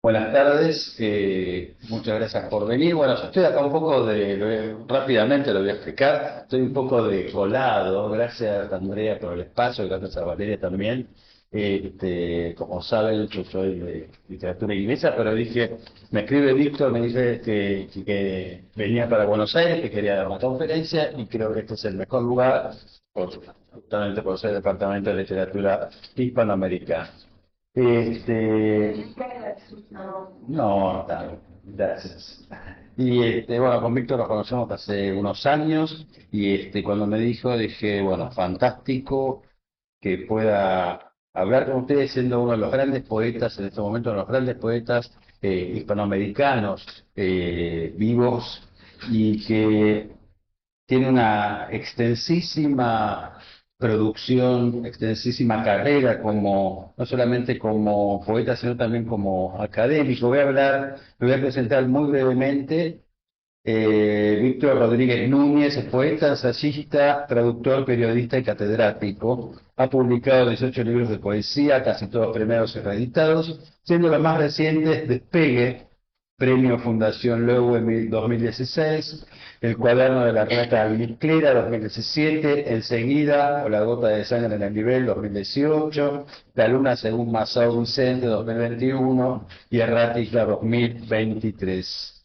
Buenas tardes, muchas gracias por venir. Bueno, yo estoy acá un poco rápidamente lo voy a explicar, estoy un poco de colado, gracias Andrea por el espacio, gracias a Valeria también. Como saben, yo soy de literatura inglesa, pero dije, me escribe Víctor, me dice que venía para Buenos Aires, que quería dar una conferencia y creo que este es el mejor lugar, justamente por ser el Departamento de Literatura Hispanoamericana. Este, no, claro, gracias. Bueno, con Víctor nos conocemos hace unos años y cuando me dijo, dije, bueno, fantástico que pueda hablar con ustedes siendo uno de los grandes poetas, en este momento, uno de los grandes poetas hispanoamericanos vivos y que tiene una extensísima producción, extensísima carrera como, no solamente como poeta, sino también como académico. Lo voy a presentar muy brevemente. Víctor Rodríguez Núñez es poeta, ensayista, traductor, periodista y catedrático. Ha publicado 18 libros de poesía, casi todos premiados y reeditados, siendo los más recientes Despegue, Premio Fundación Loewe 2016, El cuaderno de la rata almizclera 2017, Enseguida o La gota de sangre en el nivel 2018, La luna según Masao Vicente 2021 y Errática 2023.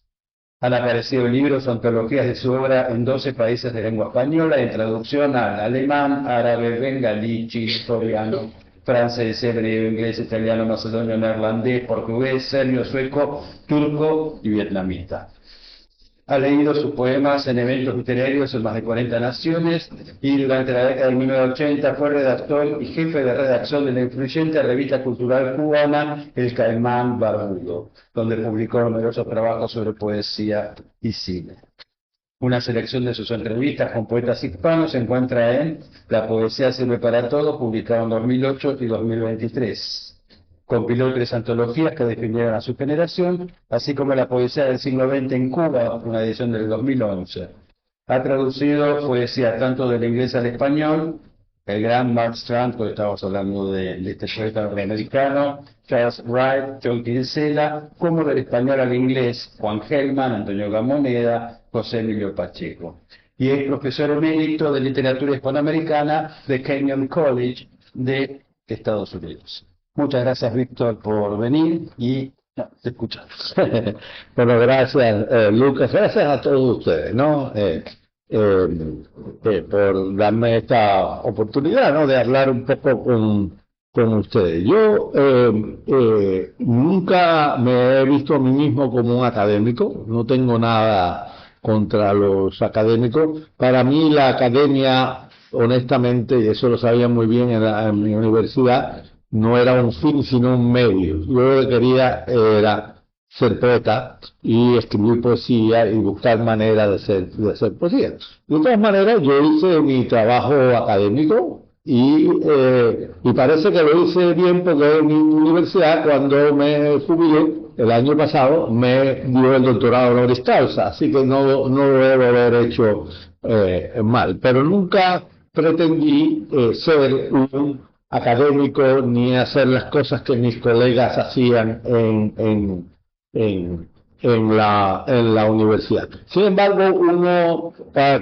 Han aparecido libros o antologías de su obra en 12 países de lengua española, en traducción al alemán, árabe, bengalí, chino, coreano, francés, hebreo, inglés, italiano, macedonio, neerlandés, portugués, serbio, sueco, turco y vietnamita. Ha leído sus poemas en eventos literarios en más de 40 naciones y durante la década de 1980 fue redactor y jefe de redacción de la influyente revista cultural cubana El Caimán Barbudo, donde publicó numerosos trabajos sobre poesía y cine. Una selección de sus entrevistas con poetas hispanos se encuentra en La poesía sirve para todo, publicado en 2008 y 2023. Compiló 3 antologías que definieron a su generación, así como La poesía del siglo XX en Cuba, una edición del 2011. Ha traducido poesía tanto del inglés al español, el gran Mark Strand, porque estamos hablando de este poeta norteamericano, Charles Wright, John Kinsella, como del español al inglés, Juan Gelman, Antonio Gamoneda, José Emilio Pacheco. Y es profesor emérito de literatura hispanoamericana de Kenyon College de Estados Unidos. Muchas gracias, Víctor, por venir y no, te escucho. Bueno, gracias, Lucas, gracias a todos ustedes, ¿no? Por darme esta oportunidad, ¿no? De hablar un poco con ustedes. Yo nunca me he visto a mí mismo como un académico, no tengo nada contra los académicos. Para mí la academia, honestamente, y eso lo sabía muy bien en mi universidad, no era un fin, sino un medio. Yo lo que quería era ser poeta y escribir poesía y buscar maneras de hacer poesía. De todas maneras, yo hice mi trabajo académico y parece que lo hice bien porque en mi universidad, cuando me jubilé el año pasado, me dio el doctorado honoris causa, así que no lo debo haber hecho mal. Pero nunca pretendí ser un académico ni hacer las cosas que mis colegas hacían en, en la universidad. Sin embargo, uno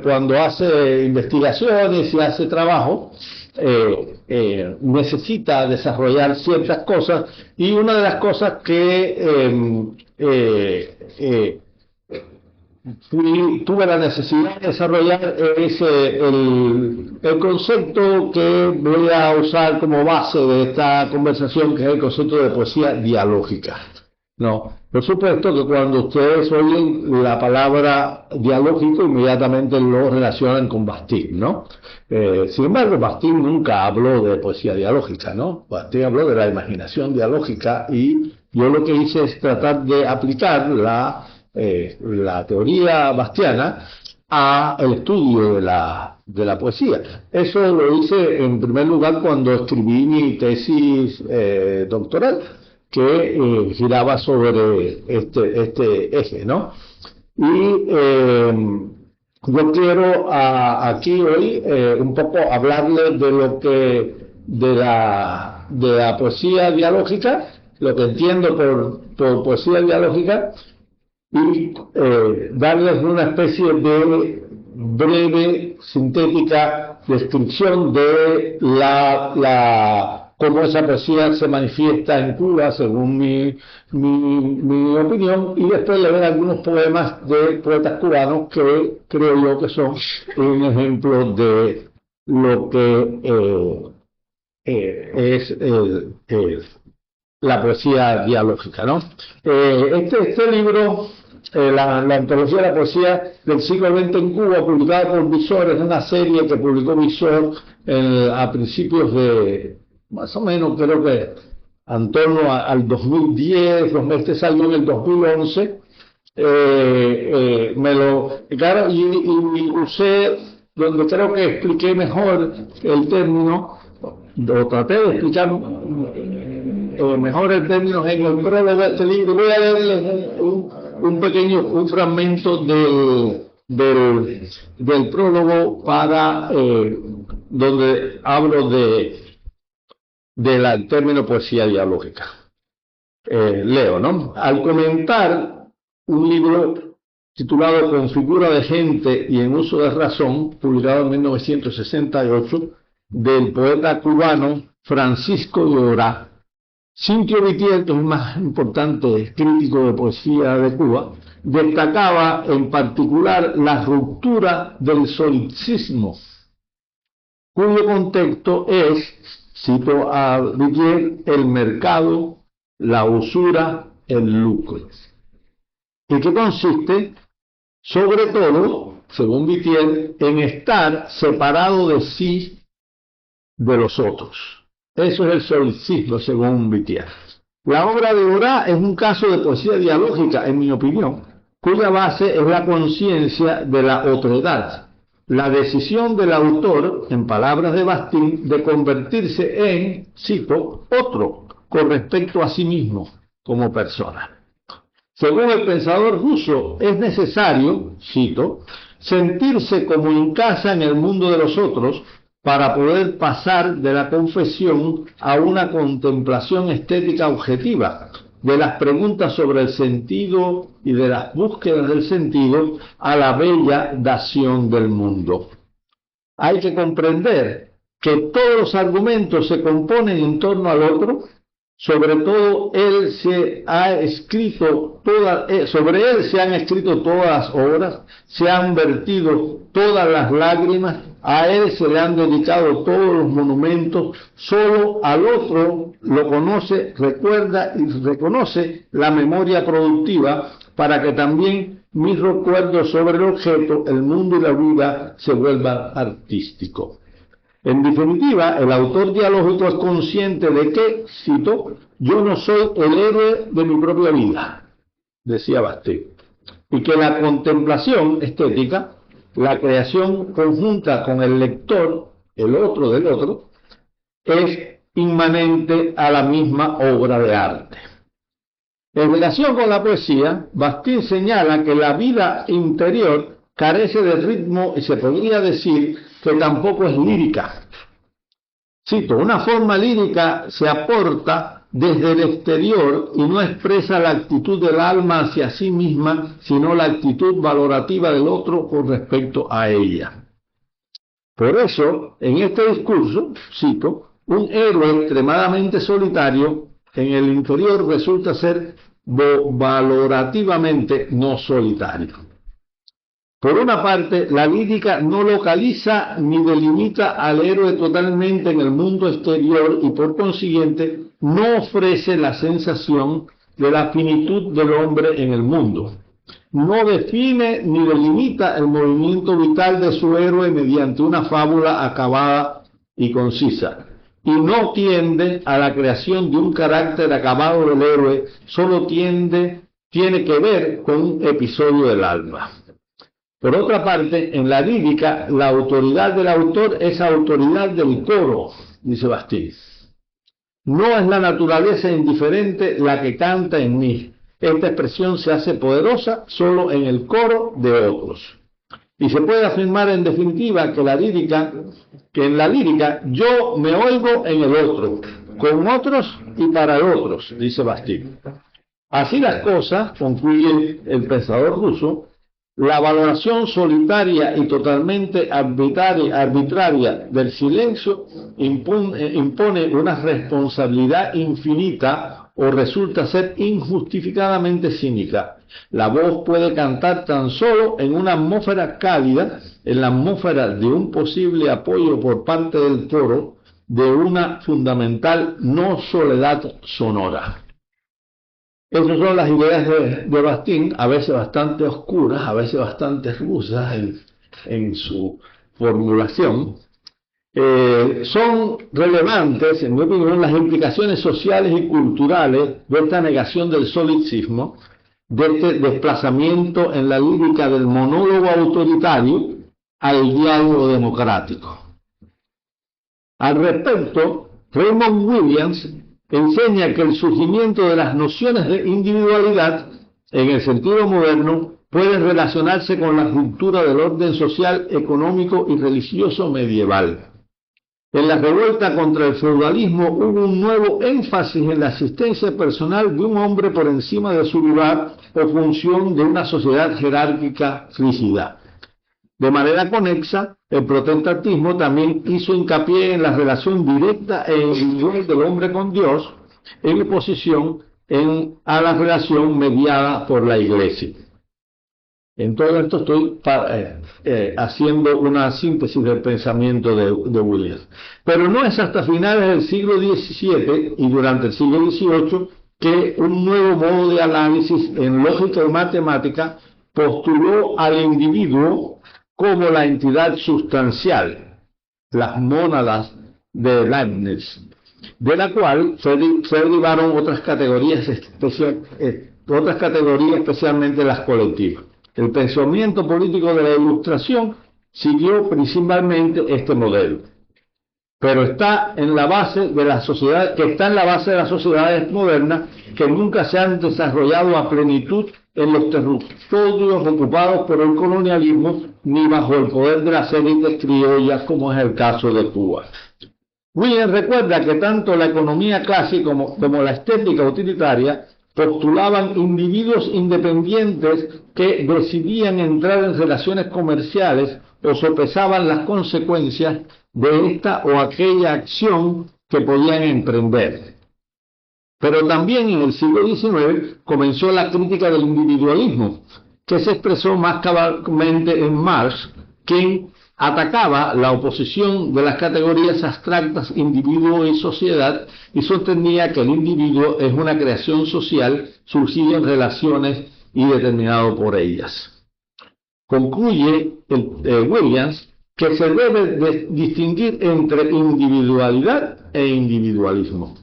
cuando hace investigaciones y hace trabajo, necesita desarrollar ciertas cosas y una de las cosas que tuve la necesidad de desarrollar es el concepto que voy a usar como base de esta conversación, que es el concepto de poesía dialógica. No, por supuesto que cuando ustedes oyen la palabra dialógico, inmediatamente lo relacionan con Bastiat, ¿no? Sin embargo, Bastiat nunca habló de poesía dialógica, ¿no? Bastiat habló de la imaginación dialógica y yo lo que hice es tratar de aplicar la teoría bastiana al estudio de la poesía. Eso lo hice en primer lugar cuando escribí mi tesis doctoral, que giraba sobre este eje, ¿no? Y yo quiero aquí hoy un poco hablarles de lo que de la poesía dialógica lo que entiendo por poesía dialógica y darles una especie de breve, sintética descripción de cómo esa poesía se manifiesta en Cuba, según mi opinión, y después leer algunos poemas de poetas cubanos que creo yo que son un ejemplo de lo que es la poesía dialógica, ¿no? Este libro, la antología de la poesía del siglo XX en Cuba, publicada por Visor, es una serie que publicó Visor a principios de, más o menos, creo que en torno al 2010, este salió en el 2011, claro, y usé, donde creo que expliqué mejor el término, lo traté de explicar mejor el término en el prólogo de este libro. Voy a leerles un fragmento del prólogo donde hablo del término poesía dialógica. Leo, ¿no? Al comentar un libro titulado Con figura de gente y en uso de razón, publicado en 1968, del poeta cubano Francisco de Orá, Cintio Vitier, que es el más importante crítico de poesía de Cuba, destacaba en particular la ruptura del solipsismo, cuyo contexto es, cito a Vitier, el mercado, la usura, el lucro, y que consiste, sobre todo, según Vitier, en estar separado de sí de los otros. Eso es el solipsismo, según Vitier. La obra de Orá es un caso de poesía dialógica, en mi opinión, cuya base es la conciencia de la otredad, la decisión del autor, en palabras de Bastín, de convertirse en, cito, otro, con respecto a sí mismo, como persona. Según el pensador ruso, es necesario, cito, sentirse como en casa en el mundo de los otros para poder pasar de la confesión a una contemplación estética objetiva, de las preguntas sobre el sentido y de las búsquedas del sentido a la bella dación del mundo. Hay que comprender que todos los argumentos se componen en torno al otro. Sobre todo sobre él se han escrito todas las obras, se han vertido todas las lágrimas, a él se le han dedicado todos los monumentos, solo al otro lo conoce, recuerda y reconoce la memoria productiva para que también mis recuerdos sobre el objeto, el mundo y la vida se vuelvan artísticos. En definitiva, el autor dialógico es consciente de que, cito, yo no soy el héroe de mi propia vida, decía Bastín, y que la contemplación estética, la creación conjunta con el lector, el otro del otro, es inmanente a la misma obra de arte. En relación con la poesía, Bastín señala que la vida interior carece de ritmo y se podría decir que tampoco es lírica. Cito, una forma lírica se aporta desde el exterior y no expresa la actitud del alma hacia sí misma, sino la actitud valorativa del otro con respecto a ella. Por eso, en este discurso, cito, un héroe extremadamente solitario en el interior resulta ser valorativamente no solitario. Por una parte, la lírica no localiza ni delimita al héroe totalmente en el mundo exterior y por consiguiente no ofrece la sensación de la finitud del hombre en el mundo. No define ni delimita el movimiento vital de su héroe mediante una fábula acabada y concisa. Y no tiende a la creación de un carácter acabado del héroe, solo tiene que ver con un episodio del alma. Por otra parte, en la lírica, la autoridad del autor es autoridad del coro, dice Bastín. No es la naturaleza indiferente la que canta en mí. Esta expresión se hace poderosa solo en el coro de otros. Y se puede afirmar en definitiva que en la lírica yo me oigo en el otro, con otros y para otros, dice Bastiat. Así las cosas, concluye el pensador ruso, la valoración solitaria y totalmente arbitraria del silencio impone una responsabilidad infinita o resulta ser injustificadamente cínica. La voz puede cantar tan solo en una atmósfera cálida, en la atmósfera de un posible apoyo por parte del coro, de una fundamental no soledad sonora. Esas son las ideas de Bastiat, a veces bastante oscuras, a veces bastante rusas en su formulación. Son relevantes, en mi opinión, las implicaciones sociales y culturales de esta negación del solipsismo, de este desplazamiento en la lírica del monólogo autoritario al diálogo democrático. Al respecto, Raymond Williams enseña que el surgimiento de las nociones de individualidad, en el sentido moderno, puede relacionarse con la ruptura del orden social, económico y religioso medieval. En la revuelta contra el feudalismo hubo un nuevo énfasis en la existencia personal de un hombre por encima de su lugar o función de una sociedad jerárquica rígida. De manera conexa, el protestantismo también hizo hincapié en la relación directa e individual del hombre con Dios, en oposición a la relación mediada por la Iglesia. En todo esto estoy haciendo una síntesis del pensamiento de Williams. Pero no es hasta finales del siglo XVII y durante el siglo XVIII que un nuevo modo de análisis en lógica y matemática postuló al individuo como la entidad sustancial, las mónadas de Leibniz, de la cual se derivaron otras categorías, especialmente las colectivas. El pensamiento político de la Ilustración siguió principalmente este modelo, pero está en la base de la sociedad, de las sociedades modernas que nunca se han desarrollado a plenitud en los territorios ocupados por el colonialismo ni bajo el poder de las élites criollas, como es el caso de Cuba. Williams recuerda que tanto la economía clásica como la estética utilitaria postulaban individuos independientes que decidían entrar en relaciones comerciales o sopesaban las consecuencias de esta o aquella acción que podían emprender. Pero también en el siglo XIX comenzó la crítica del individualismo, que se expresó más cabalmente en Marx, quien atacaba la oposición de las categorías abstractas individuo y sociedad y sostenía que el individuo es una creación social surgida en relaciones y determinado por ellas. Concluye Williams que se debe distinguir entre individualidad e individualismo.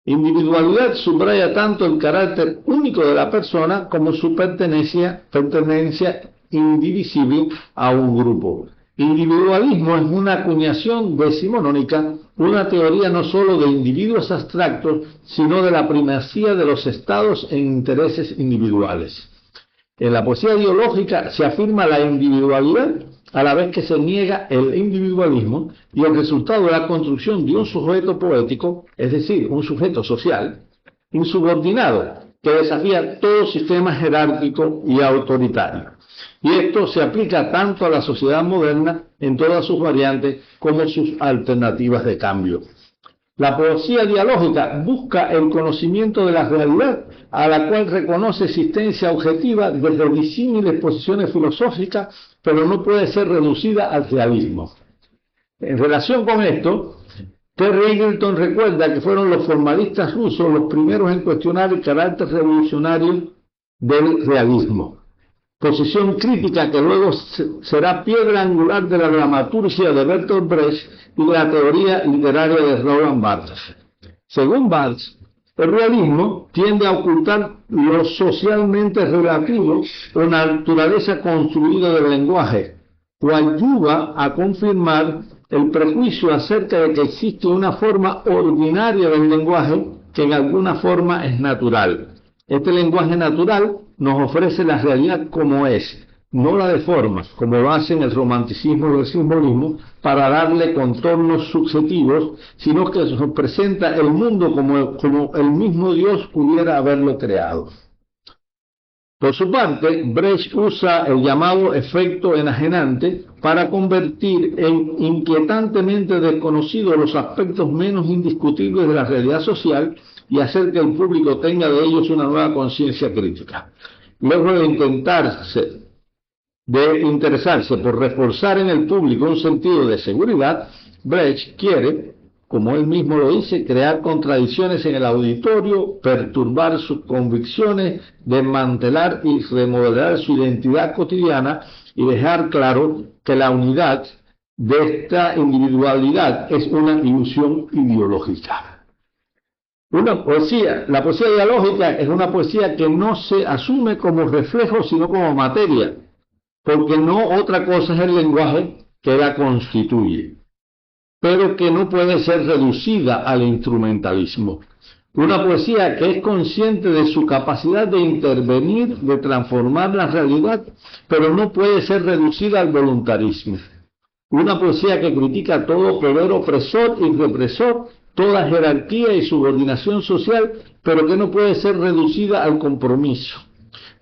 Individualidad subraya tanto el carácter único de la persona como su pertenencia indivisible a un grupo. Individualismo es una acuñación decimonónica, una teoría no sólo de individuos abstractos, sino de la primacía de los estados en intereses individuales. En la poesía ideológica se afirma la individualidad a la vez que se niega el individualismo, y el resultado de la construcción de un sujeto poético, es decir, un sujeto social, insubordinado, que desafía todo sistema jerárquico y autoritario. Y esto se aplica tanto a la sociedad moderna en todas sus variantes como sus alternativas de cambio. La poesía dialógica busca el conocimiento de la realidad, a la cual reconoce existencia objetiva desde disímiles posiciones filosóficas, pero no puede ser reducida al realismo. En relación con esto, Terry Eagleton recuerda que fueron los formalistas rusos los primeros en cuestionar el carácter revolucionario del realismo, posición crítica que luego será piedra angular de la dramaturgia de Bertolt Brecht y de la teoría literaria de Roland Barthes. Según Barthes, el realismo tiende a ocultar lo socialmente relativo o naturaleza construida del lenguaje, o ayuda a confirmar el prejuicio acerca de que existe una forma ordinaria del lenguaje que en alguna forma es natural. Este lenguaje natural nos ofrece la realidad como es, no la deforma, como lo hacen el romanticismo y el simbolismo, para darle contornos subjetivos, sino que se presenta el mundo como el mismo Dios pudiera haberlo creado. Por su parte, Brecht usa el llamado efecto enajenante para convertir en inquietantemente desconocidos los aspectos menos indiscutibles de la realidad social y hacer que el público tenga de ellos una nueva conciencia crítica. Luego de interesarse por reforzar en el público un sentido de seguridad, Brecht quiere, como él mismo lo dice, crear contradicciones en el auditorio, perturbar sus convicciones, desmantelar y remodelar su identidad cotidiana y dejar claro que la unidad de esta individualidad es una ilusión ideológica. La poesía dialógica es una poesía que no se asume como reflejo, sino como materia, porque no otra cosa es el lenguaje que la constituye, pero que no puede ser reducida al instrumentalismo. Una poesía que es consciente de su capacidad de intervenir, de transformar la realidad, pero no puede ser reducida al voluntarismo. Una poesía que critica todo poder opresor y represor, toda jerarquía y subordinación social, pero que no puede ser reducida al compromiso.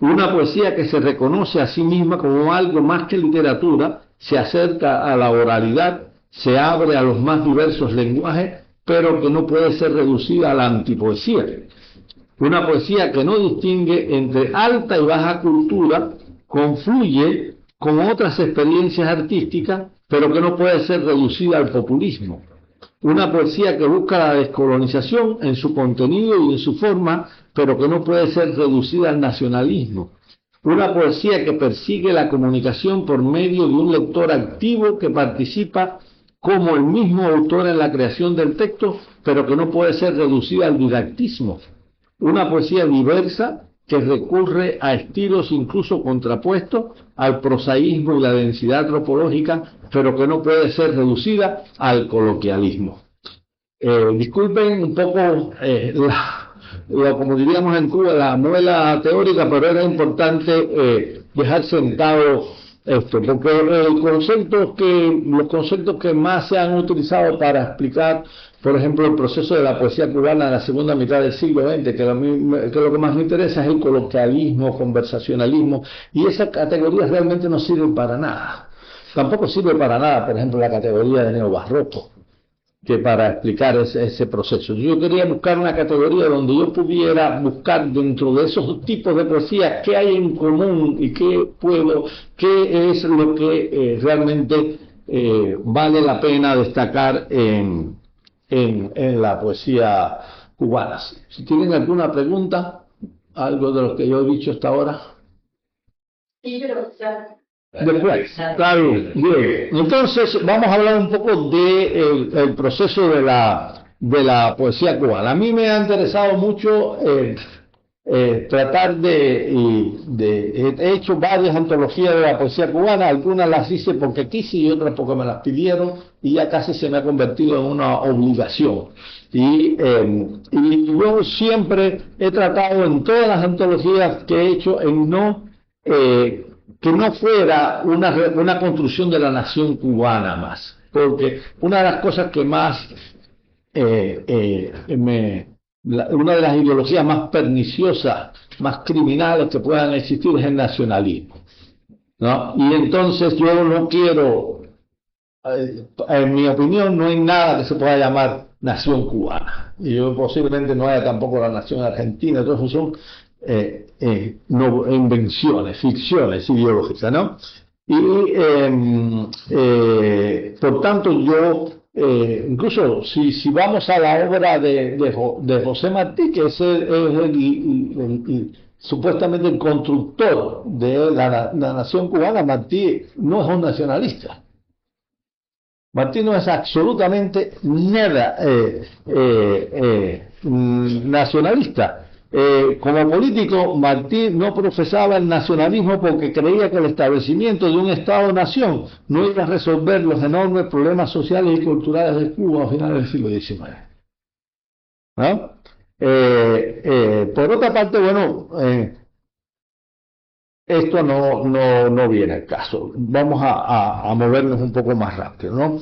Una poesía que se reconoce a sí misma como algo más que literatura, se acerca a la oralidad, se abre a los más diversos lenguajes, pero que no puede ser reducida a la antipoesía. Una poesía que no distingue entre alta y baja cultura, confluye con otras experiencias artísticas, pero que no puede ser reducida al populismo. Una poesía que busca la descolonización en su contenido y en su forma, pero que no puede ser reducida al nacionalismo. Una poesía que persigue la comunicación por medio de un lector activo que participa como el mismo autor en la creación del texto, pero que no puede ser reducida al didactismo. Una poesía diversa que recurre a estilos incluso contrapuestos al prosaísmo y la densidad antropológica, pero que no puede ser reducida al coloquialismo. Disculpen un poco como diríamos en Cuba, la muela teórica, pero era importante dejar sentado esto, porque los conceptos que más se han utilizado para explicar, por ejemplo, el proceso de la poesía cubana en la segunda mitad del siglo XX, que lo que más me interesa es el coloquialismo, conversacionalismo, y esas categorías realmente no sirven para nada. Tampoco sirve para nada, por ejemplo, la categoría de neobarroco, que para explicar ese proceso. Yo quería buscar una categoría donde yo pudiera buscar dentro de esos tipos de poesía qué hay en común y qué es lo que realmente vale la pena destacar en la poesía cubana. Si tienen alguna pregunta, algo de lo que yo he dicho hasta ahora. Sí, pero Después, claro, bien. Entonces vamos a hablar un poco del proceso de la poesía cubana. A mí me ha interesado mucho tratar he hecho varias antologías de la poesía cubana, algunas las hice porque quise y otras porque me las pidieron, y ya casi se me ha convertido en una obligación. Y yo siempre he tratado en todas las antologías que he hecho en que no fuera una construcción de la nación cubana más, porque una de las cosas que más una de las ideologías más perniciosas, más criminales que puedan existir es el nacionalismo, ¿no? Y entonces yo no quiero, en mi opinión, no hay nada que se pueda llamar nación cubana, y yo posiblemente no haya tampoco la nación argentina. Entonces son invenciones, ficciones ideológicas, ¿no? Y por tanto yo incluso si vamos a la obra de José Martí, que es supuestamente el constructor de la nación cubana, Martí no es un nacionalista. Martí no es absolutamente nada nacionalista. Como político, Martí no profesaba el nacionalismo porque creía que el establecimiento de un Estado-nación no iba a resolver los enormes problemas sociales y culturales de Cuba a finales del siglo XIX. ¿No? Por otra parte, bueno, esto no viene al caso. Vamos a movernos un poco más rápido, ¿no?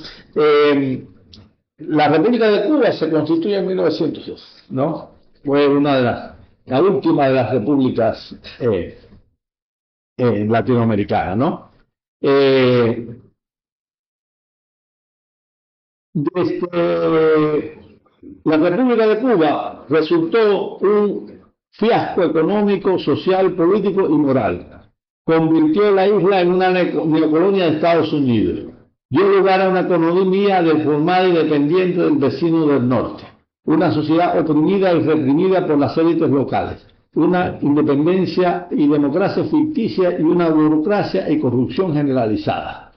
La República de Cuba se constituye en 1902, ¿no? Fue una de la última de las repúblicas latinoamericanas, ¿no? Desde la República de Cuba resultó un fiasco económico, social, político y moral. Convirtió la isla en una neocolonia de Estados Unidos. Dio lugar a una economía deformada y dependiente del vecino del norte. Una sociedad oprimida y reprimida por las élites locales. Una independencia y democracia ficticia y una burocracia y corrupción generalizada.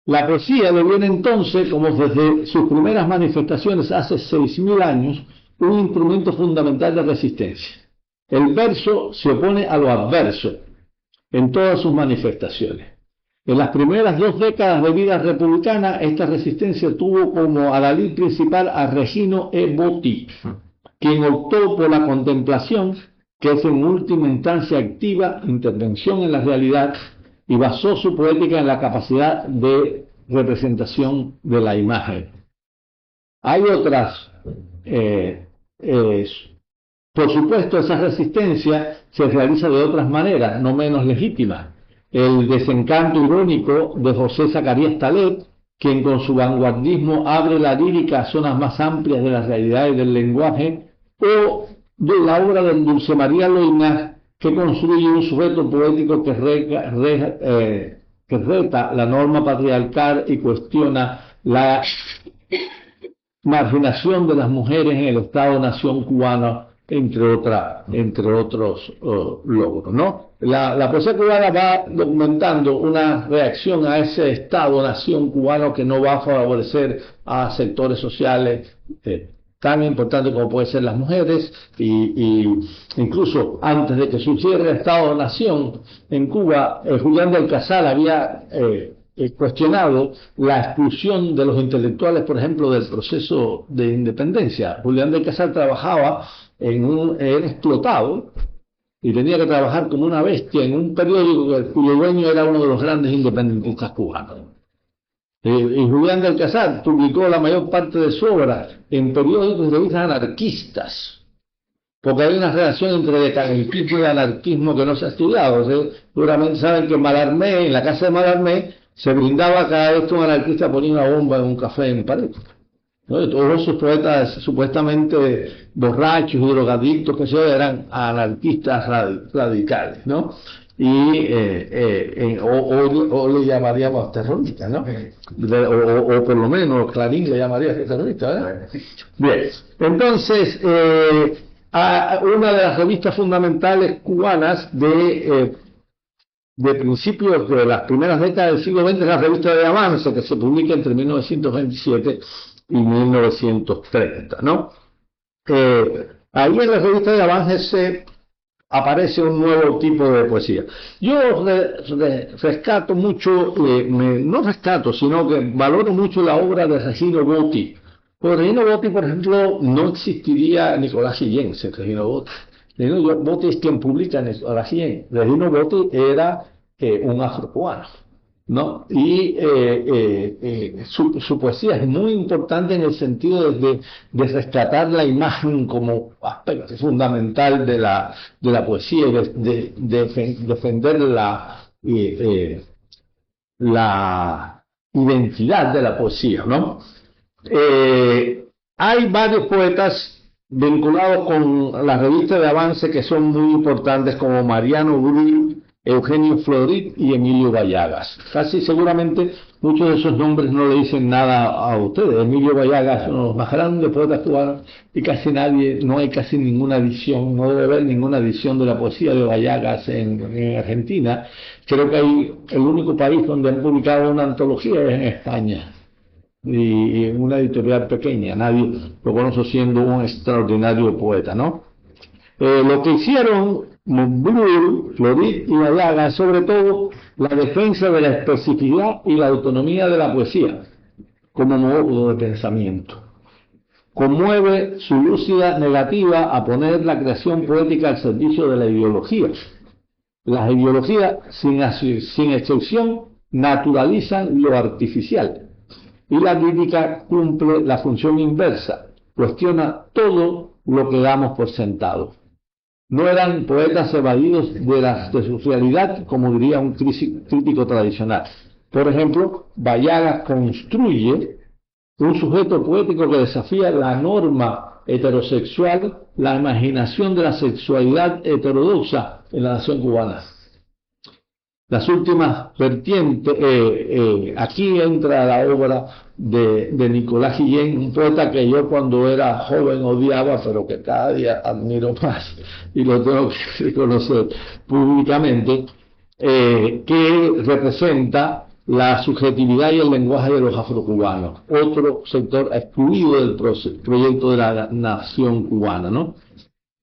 La poesía deviene entonces, como desde sus primeras manifestaciones hace 6.000 años, un instrumento fundamental de resistencia. El verso se opone a lo adverso en todas sus manifestaciones. En las primeras 2 décadas de vida republicana, esta resistencia tuvo como adalid principal a Regino E. Botti, quien optó por la contemplación, que es en última instancia activa intervención en la realidad, y basó su poética en la capacidad de representación de la imagen. Hay otras, por supuesto, esa resistencia se realiza de otras maneras, no menos legítimas. El desencanto irónico de José Zacarías Talet, quien con su vanguardismo abre la lírica a zonas más amplias de la realidad y del lenguaje, o de la obra de Dulce María Loynaz, que construye un sujeto poético que reta la norma patriarcal y cuestiona la marginación de las mujeres en el Estado-nación cubano, entre otros logros, ¿no? La poesía cubana va documentando una reacción a ese Estado-nación cubano que no va a favorecer a sectores sociales tan importantes como pueden ser las mujeres, y incluso antes de que surgiera el Estado-nación en Cuba, Julián del Casal había cuestionado la exclusión de los intelectuales, por ejemplo, del proceso de independencia. Julián del Casal trabajaba era explotado y tenía que trabajar como una bestia en un periódico cuyo dueño era uno de los grandes independentistas cubanos. Y Julián del Casal publicó la mayor parte de su obra en periódicos y revistas anarquistas, porque hay una relación entre decadentismo y anarquismo que no se ha estudiado. Seguramente saben que en la casa de Mallarmé, se brindaba cada vez que un anarquista ponía una bomba en un café en París, ¿no? Y todos esos poetas supuestamente borrachos y drogadictos que se eran anarquistas radicales, ¿no? Y o le llamaríamos terroristas, ¿no? O por lo menos Clarín le llamaría terrorista, ¿verdad? Bien, entonces una de las revistas fundamentales cubanas de principios de las primeras décadas del siglo XX es la revista de Avance, que se publica entre 1927 y 1930, ¿no? Ahí en la revista de Avance aparece un nuevo tipo de poesía. Yo rescato mucho, no rescato, sino que valoro mucho la obra de Regino Botti. Por Regino Botti, por ejemplo, no existiría Nicolás Guillén sin Regino Botti. Regino Botti es quien publica Nicolás Guillén. Regino Botti era un afrocubano, ¿no? Y su poesía es muy importante en el sentido de rescatar la imagen como aspecto fundamental de la poesía, de defender la identidad de la poesía, ¿no? Hay varios poetas vinculados con la revista de Avance que son muy importantes, como Mariano Brull, Eugenio Florit y Emilio Vallagas. Casi seguramente muchos de esos nombres no le dicen nada a ustedes. Emilio Vallagas es uno de los más grandes poetas cubanos y no hay casi ninguna edición, no debe haber ninguna edición de la poesía de Vallagas en Argentina. Creo que el único país donde han publicado una antología es en España, y una editorial pequeña. Nadie lo conoce siendo un extraordinario poeta, ¿no? Lo que hicieron Brull, Florit y Vallagas, sobre todo la defensa de la especificidad y la autonomía de la poesía como modo de pensamiento. Conmueve su lúcida negativa a poner la creación poética al servicio de la ideología. Las ideologías, sin excepción, naturalizan lo artificial. Y la crítica cumple la función inversa, cuestiona todo lo que damos por sentado. No eran poetas evadidos de su realidad, como diría un crítico tradicional. Por ejemplo, Bayaga construye un sujeto poético que desafía la norma heterosexual, la imaginación de la sexualidad heterodoxa en la nación cubana. Las últimas vertientes, aquí entra la obra de Nicolás Guillén, un poeta que yo cuando era joven odiaba, pero que cada día admiro más y lo tengo que reconocer públicamente, que representa la subjetividad y el lenguaje de los afrocubanos, otro sector excluido del proyecto de la nación cubana, ¿no?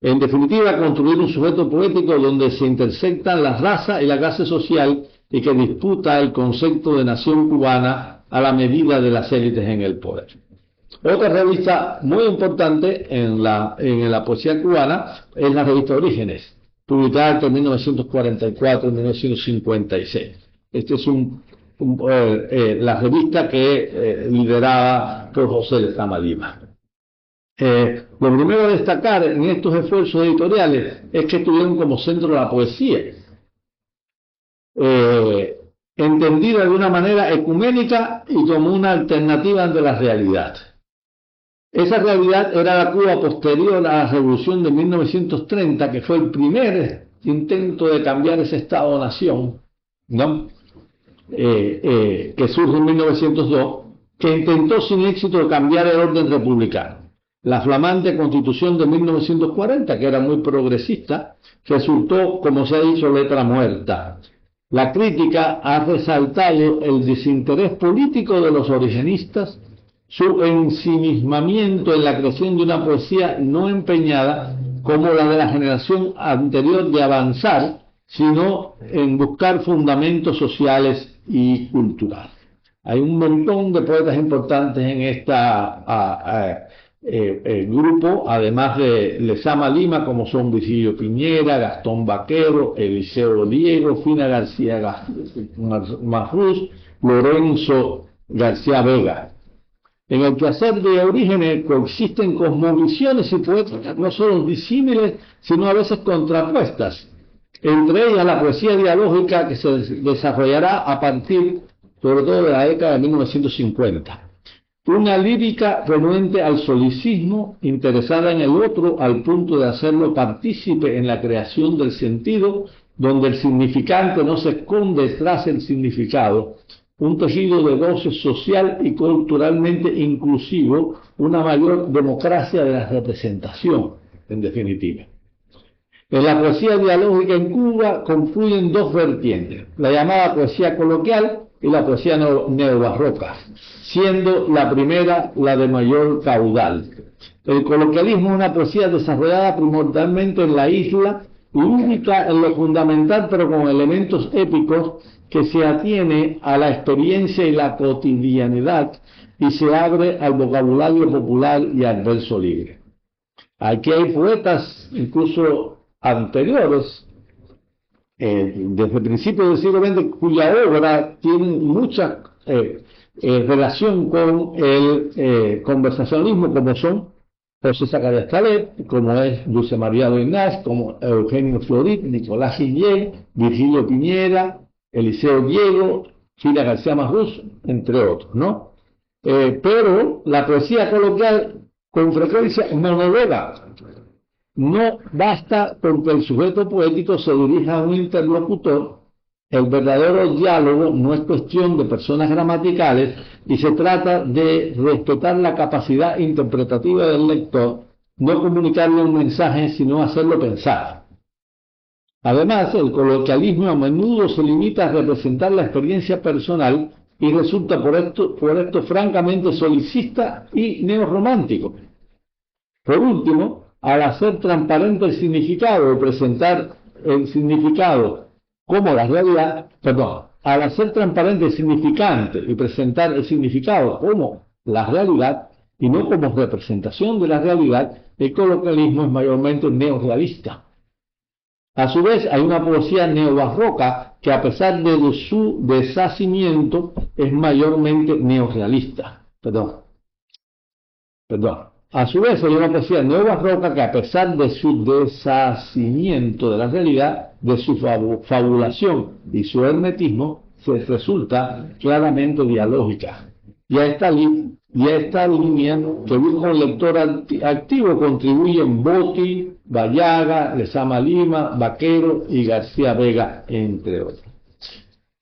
En definitiva, construir un sujeto poético donde se intersectan la raza y la clase social y que disputa el concepto de nación cubana a la medida de las élites en el poder. Otra revista muy importante en la poesía cubana es la revista Orígenes, publicada entre 1944 y 1956. Este es la revista que lideraba por José Lezama Lima. Lo primero a destacar en estos esfuerzos editoriales es que tuvieron como centro la poesía, entendida de una manera ecuménica y como una alternativa ante la realidad. Esa realidad era la Cuba posterior a la revolución de 1930, que fue el primer intento de cambiar ese Estado-nación, ¿no? Que surge en 1902, que intentó sin éxito cambiar el orden republicano. La flamante Constitución de 1940, que era muy progresista, resultó, como se ha dicho, letra muerta. La crítica ha resaltado el desinterés político de los origenistas, su ensimismamiento en la creación de una poesía no empeñada como la de la generación anterior de avanzar, sino en buscar fundamentos sociales y culturales. Hay un montón de poetas importantes en grupo, además de Lezama Lima, como son Virgilio Piñera, Gastón Vaquero, Eliseo Diego, Fina García Majrús, Lorenzo García Vega. En el quehacer de Orígenes coexisten cosmovisiones y poéticas no solo disímiles, sino a veces contrapuestas. Entre ellas la poesía dialógica que se desarrollará a partir, sobre todo, de la década de 1950. Una lírica renuente al solicismo, interesada en el otro al punto de hacerlo partícipe en la creación del sentido, donde el significante no se esconde tras el significado, un tejido de goce social y culturalmente inclusivo, una mayor democracia de la representación, en definitiva. En la poesía dialógica en Cuba confluyen dos vertientes, la llamada poesía coloquial y la poesía neobarroca, siendo la primera la de mayor caudal. El coloquialismo es una poesía desarrollada primordialmente en la isla, única en lo fundamental, pero con elementos épicos que se atiene a la experiencia y la cotidianidad y se abre al vocabulario popular y al verso libre. Aquí hay poetas incluso anteriores, desde principios del siglo XX, cuya obra tiene mucha relación con el conversacionalismo, como son José Zacarías Talet, como es Dulce María Doynás, como Eugenio Florit, Nicolás Guillén, Virgilio Piñera, Eliseo Diego, Fina García Majrús, entre otros, ¿no? Pero la poesía coloquial con frecuencia monóloga. No basta con que el sujeto poético se dirija a un interlocutor. El verdadero diálogo no es cuestión de personas gramaticales y se trata de respetar la capacidad interpretativa del lector, no comunicarle un mensaje, sino hacerlo pensar. Además, el coloquialismo a menudo se limita a representar la experiencia personal y resulta por esto francamente solicista y neorromántico. Por último, al hacer transparente el significado o presentar el significado como la realidad, al hacer transparente el significante y presentar el significado como la realidad y no como representación de la realidad, el coloquialismo es mayormente neorrealista. A su vez, hay una poesía neobarroca que, a pesar de su deshacimiento, es mayormente neorrealista. A su vez, hay una poesía neobarroca que, a pesar de su deshacimiento de la realidad, de su fabulación y su hermetismo, se resulta claramente dialógica. Y a esta línea que busca un lector activo contribuyen Botti, Bayaga, Lezama Lima, Vaquero y García Vega, entre otros.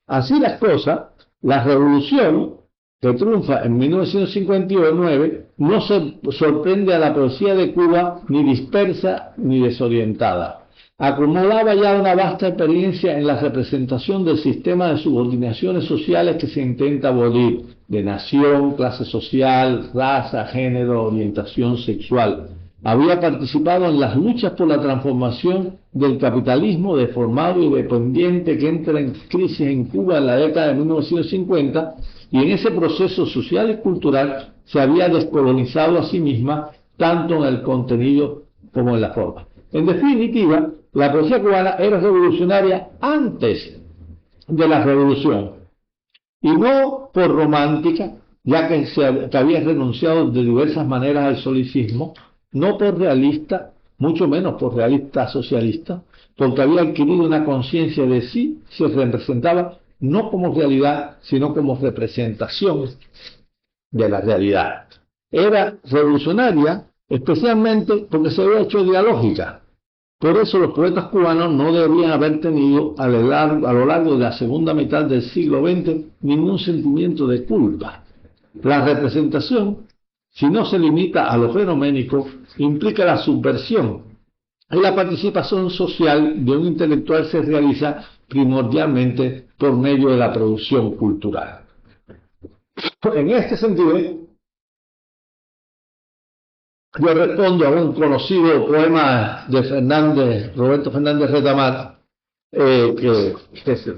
Así las cosas, la revolución que triunfa en 1959 no se sorprende a la poesía de Cuba ni dispersa ni desorientada. Acumulaba ya una vasta experiencia en la representación del sistema de subordinaciones sociales que se intenta abolir, de nación, clase social, raza, género, orientación sexual. Había participado en las luchas por la transformación del capitalismo deformado y dependiente que entra en crisis en Cuba en la década de 1950, y en ese proceso social y cultural se había descolonizado a sí misma tanto en el contenido como en la forma. En definitiva, la poesía cubana era revolucionaria antes de la revolución, y no por romántica, ya que había renunciado de diversas maneras al solicismo, no por realista, mucho menos por realista socialista, porque había adquirido una conciencia de sí, se representaba no como realidad, sino como representación de la realidad. Era revolucionaria especialmente porque se había hecho dialógica. Por eso los poetas cubanos no deberían haber tenido a lo largo de la segunda mitad del siglo XX ningún sentimiento de culpa. La representación, si no se limita a lo fenoménico, implica la subversión, y la participación social de un intelectual se realiza primordialmente por medio de la producción cultural. En este sentido, yo respondo a un conocido poema de Roberto Fernández Retamar, que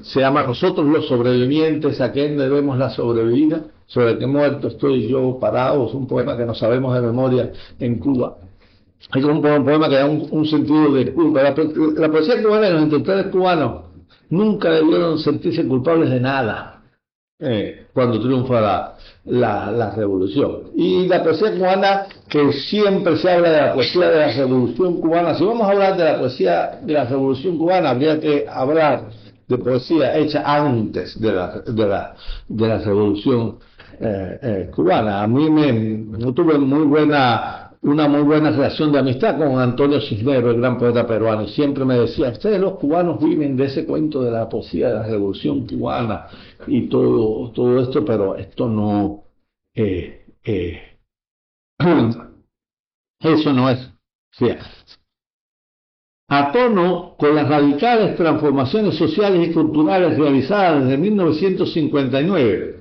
se llama Nosotros los sobrevivientes, ¿a quién debemos la sobrevivida? Sobre qué muerto estoy yo parado. Es un poema que no sabemos de memoria en Cuba. Es un poema que da un sentido de culpa. La poesía cubana y los intelectuales cubanos nunca debieron sentirse culpables de nada cuando triunfa la revolución. Y la poesía cubana, que siempre se habla de la poesía de la revolución cubana, si vamos a hablar de la poesía de la revolución cubana, habría que hablar de poesía hecha antes de la revolución cubana. A mí no tuve una muy buena relación de amistad con Antonio Cisneros, el gran poeta peruano, y siempre me decía: ustedes los cubanos viven de ese cuento de la poesía de la revolución cubana y todo esto, pero esto no eso no es cierto. A tono con las radicales transformaciones sociales y culturales realizadas desde 1959,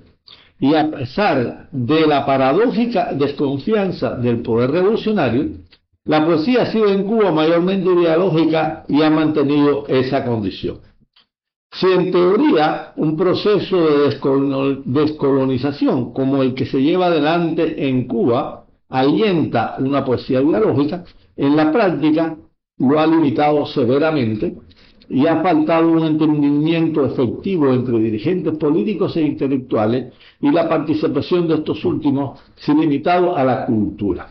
y a pesar de la paradójica desconfianza del poder revolucionario, la poesía ha sido en Cuba mayormente dialógica y ha mantenido esa condición. Si en teoría un proceso de descolonización como el que se lleva adelante en Cuba alienta una poesía dialógica, en la práctica lo ha limitado severamente y ha faltado un entendimiento efectivo entre dirigentes políticos e intelectuales, y la participación de estos últimos se ha limitado a la cultura.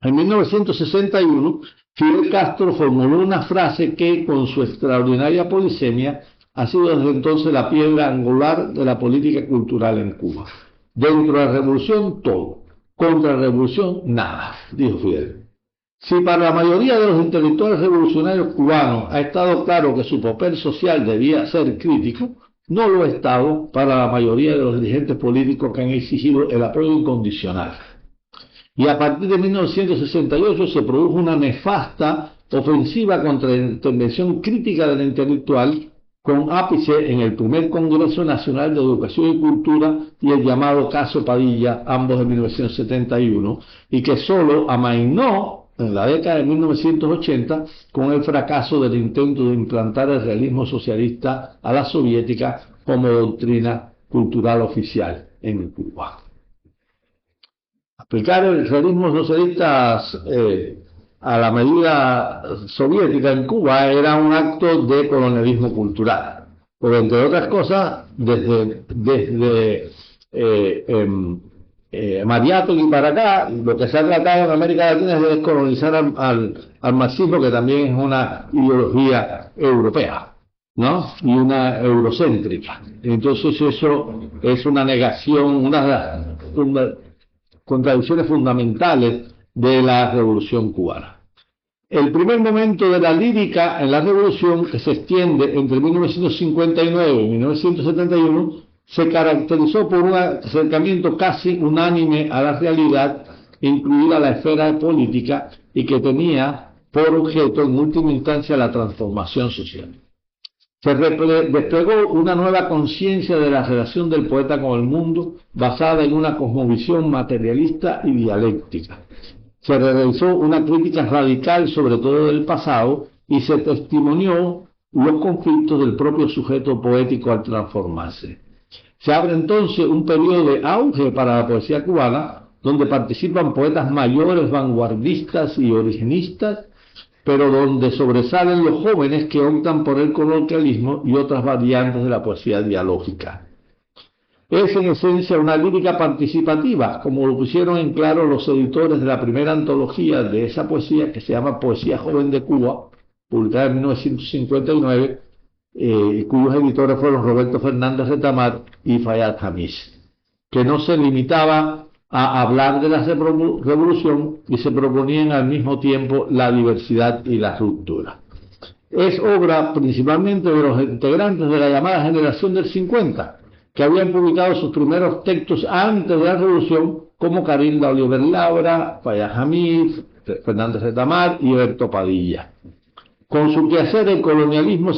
En 1961, Fidel Castro formuló una frase que, con su extraordinaria polisemia, ha sido desde entonces la piedra angular de la política cultural en Cuba. Dentro de la revolución, todo. Contra la revolución, nada, dijo Fidel. Si para la mayoría de los intelectuales revolucionarios cubanos ha estado claro que su papel social debía ser crítico, no lo ha estado para la mayoría de los dirigentes políticos que han exigido el apoyo incondicional. Y a partir de 1968 se produjo una nefasta ofensiva contra la intervención crítica del intelectual, con ápice en el primer Congreso Nacional de Educación y Cultura y el llamado Caso Padilla, ambos de 1971, y que solo amainó en la década de 1980 con el fracaso del intento de implantar el realismo socialista a la soviética como doctrina cultural oficial en Cuba. Aplicar el realismo socialista a la medida soviética en Cuba era un acto de colonialismo cultural. Porque entre otras cosas, desde Mariátegui para acá, lo que se ha tratado en América Latina es de descolonizar al marxismo, que también es una ideología europea, ¿no? Y una eurocéntrica. Entonces eso es una negación, una de las contradicciones fundamentales de la Revolución cubana. El primer momento de la lírica en la Revolución, que se extiende entre 1959 y 1971, se caracterizó por un acercamiento casi unánime a la realidad, incluida la esfera política, y que tenía por objeto en última instancia la transformación social. Se desplegó una nueva conciencia de la relación del poeta con el mundo, basada en una cosmovisión materialista y dialéctica. Se realizó una crítica radical sobre todo del pasado y se testimonió los conflictos del propio sujeto poético al transformarse. Se abre entonces un periodo de auge para la poesía cubana, donde participan poetas mayores, vanguardistas y originistas, pero donde sobresalen los jóvenes que optan por el coloquialismo y otras variantes de la poesía dialógica. Es en esencia una lírica participativa, como lo pusieron en claro los editores de la primera antología de esa poesía, que se llama Poesía Joven de Cuba, publicada en 1959, cuyos editores fueron Roberto Fernández Retamar y Fayad Hamish, que no se limitaba a hablar de la revolución y se proponían al mismo tiempo la diversidad y la ruptura. Es obra principalmente de los integrantes de la llamada generación del 50, que habían publicado sus primeros textos antes de la revolución, como Carilda Oliver Labra, Fayad Hamish, Fernández Retamar y Berto Padilla. Con su quehacer el coloquialismo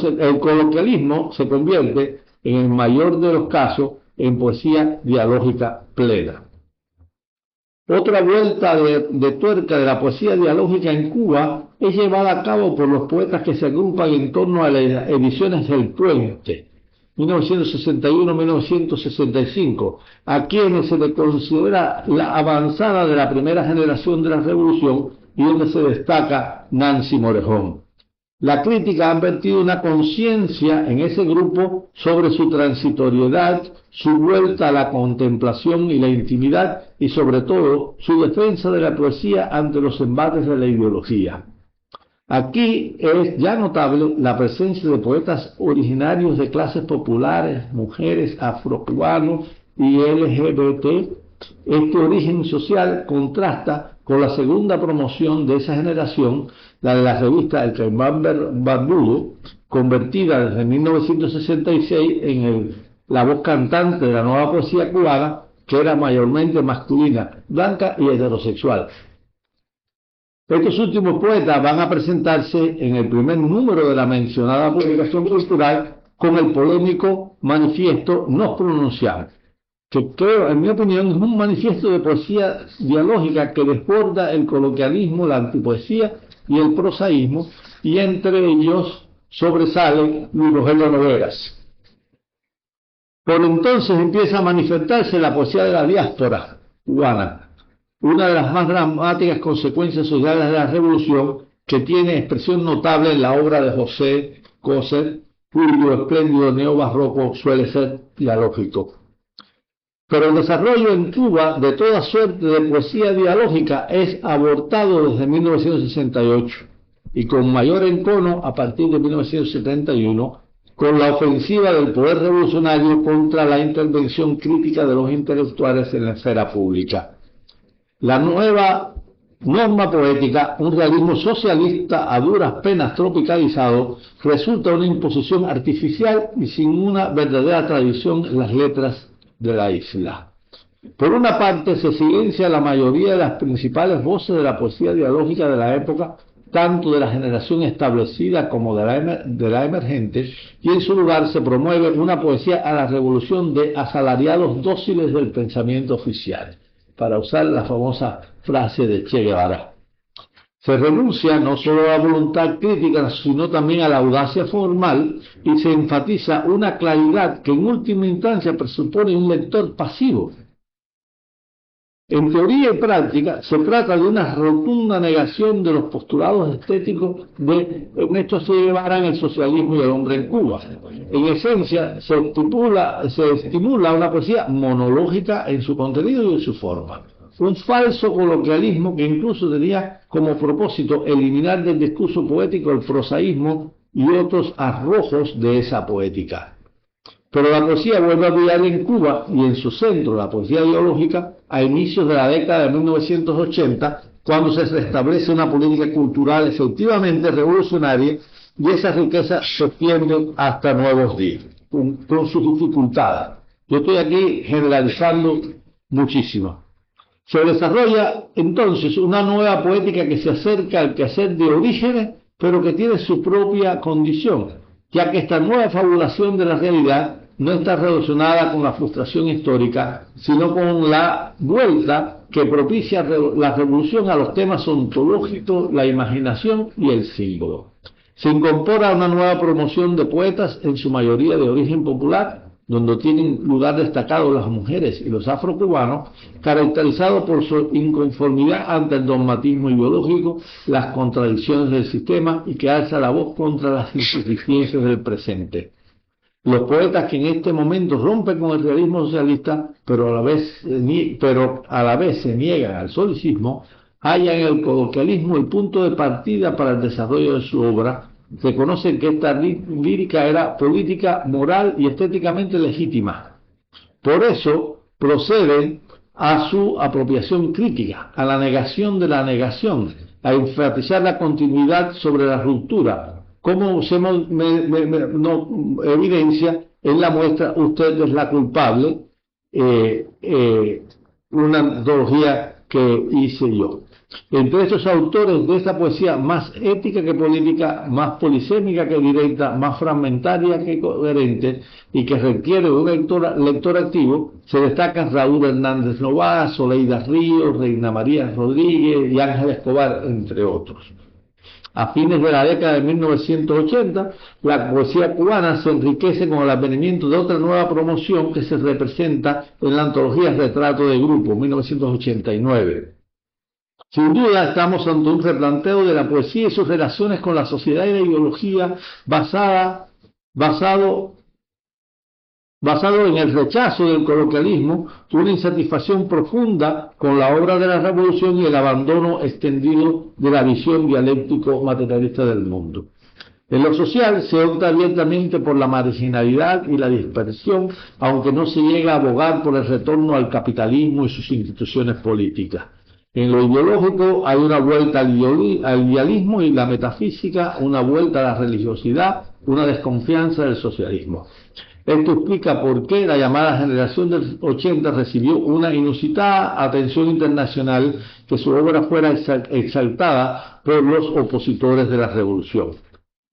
se convierte, en el mayor de los casos, en poesía dialógica plena. Otra vuelta de tuerca de la poesía dialógica en Cuba es llevada a cabo por los poetas que se agrupan en torno a las ediciones del Puente, 1961-1965, a quienes se les considera la avanzada de la primera generación de la revolución y donde se destaca Nancy Morejón. La crítica ha vertido una conciencia en ese grupo sobre su transitoriedad, su vuelta a la contemplación y la intimidad, y sobre todo su defensa de la poesía ante los embates de la ideología. Aquí es ya notable la presencia de poetas originarios de clases populares, mujeres, afrocubanos y LGBT. Este origen social contrasta con la segunda promoción de esa generación, la de la revista El Caimán Barbudo, convertida desde 1966 en la voz cantante de la nueva poesía cubana, que era mayormente masculina, blanca y heterosexual. Estos últimos poetas van a presentarse en el primer número de la mencionada publicación cultural con el polémico manifiesto Nos Pronunciamos, que creo, en mi opinión, es un manifiesto de poesía dialógica que desborda el coloquialismo, la antipoesía y el prosaísmo, y entre ellos sobresale Luis Rogelio Nogueras. Por entonces empieza a manifestarse la poesía de la diáspora cubana, una de las más dramáticas consecuencias sociales de la revolución, que tiene expresión notable en la obra de José Coser, cuyo espléndido neobarroco suele ser dialógico. Pero el desarrollo en Cuba de toda suerte de poesía dialógica es abortado desde 1968 y con mayor encono a partir de 1971, con la ofensiva del poder revolucionario contra la intervención crítica de los intelectuales en la esfera pública. La nueva norma poética, un realismo socialista a duras penas tropicalizado, resulta una imposición artificial y sin una verdadera tradición en las letras de la isla. Por una parte, se silencia la mayoría de las principales voces de la poesía dialógica de la época, tanto de la generación establecida como de la emergente, y en su lugar se promueve una poesía a la revolución de asalariados dóciles del pensamiento oficial, para usar la famosa frase de Che Guevara. Se renuncia no solo a la voluntad crítica, sino también a la audacia formal, y se enfatiza una claridad que en última instancia presupone un lector pasivo. En teoría y práctica, se trata de una rotunda negación de los postulados estéticos de Ernesto Che Guevara en el socialismo y el hombre en Cuba. En esencia, se estimula una poesía monológica en su contenido y en su forma. Un falso coloquialismo que incluso tenía como propósito eliminar del discurso poético el prosaísmo y otros arrojos de esa poética. Pero la poesía vuelve a brillar en Cuba y en su centro, la poesía ideológica, a inicios de la década de 1980, cuando se restablece una política cultural efectivamente revolucionaria y esa riqueza se extiende hasta nuevos días, con sus dificultades. Yo estoy aquí generalizando muchísimo. Se desarrolla entonces una nueva poética que se acerca al quehacer de Orígenes, pero que tiene su propia condición, ya que esta nueva fabulación de la realidad no está relacionada con la frustración histórica, sino con la vuelta que propicia la revolución a los temas ontológicos, la imaginación y el símbolo. Se incorpora una nueva promoción de poetas, en su mayoría de origen popular, donde tienen lugar destacado las mujeres y los afrocubanos, caracterizados por su inconformidad ante el dogmatismo ideológico, las contradicciones del sistema y que alza la voz contra las insuficiencias del presente. Los poetas que en este momento rompen con el realismo socialista, pero a la vez se niegan al solicismo, hallan en el coloquialismo el punto de partida para el desarrollo de su obra. Reconocen que esta lírica era política, moral y estéticamente legítima. Por eso proceden a su apropiación crítica, a la negación de la negación, a enfatizar la continuidad sobre la ruptura, como se evidencia en la muestra Usted es la culpable, una antología que hice yo. Entre estos autores de esta poesía más ética que política, más polisémica que directa, más fragmentaria que coherente y que requiere de un lector activo, se destacan Raúl Hernández Nová, Soleida Ríos, Reina María Rodríguez y Ángel Escobar, entre otros. A fines de la década de 1980, la poesía cubana se enriquece con el advenimiento de otra nueva promoción que se representa en la antología Retrato de Grupo, 1989. Sin duda estamos ante un replanteo de la poesía y sus relaciones con la sociedad y la ideología basado en el rechazo del coloquialismo, una insatisfacción profunda con la obra de la revolución y el abandono extendido de la visión dialéctico-materialista del mundo. En lo social se opta abiertamente por la marginalidad y la dispersión, aunque no se llega a abogar por el retorno al capitalismo y sus instituciones políticas. En lo ideológico hay una vuelta al idealismo y la metafísica, una vuelta a la religiosidad, una desconfianza del socialismo. Esto explica por qué la llamada generación del 80 recibió una inusitada atención internacional, que su obra fuera exaltada por los opositores de la revolución.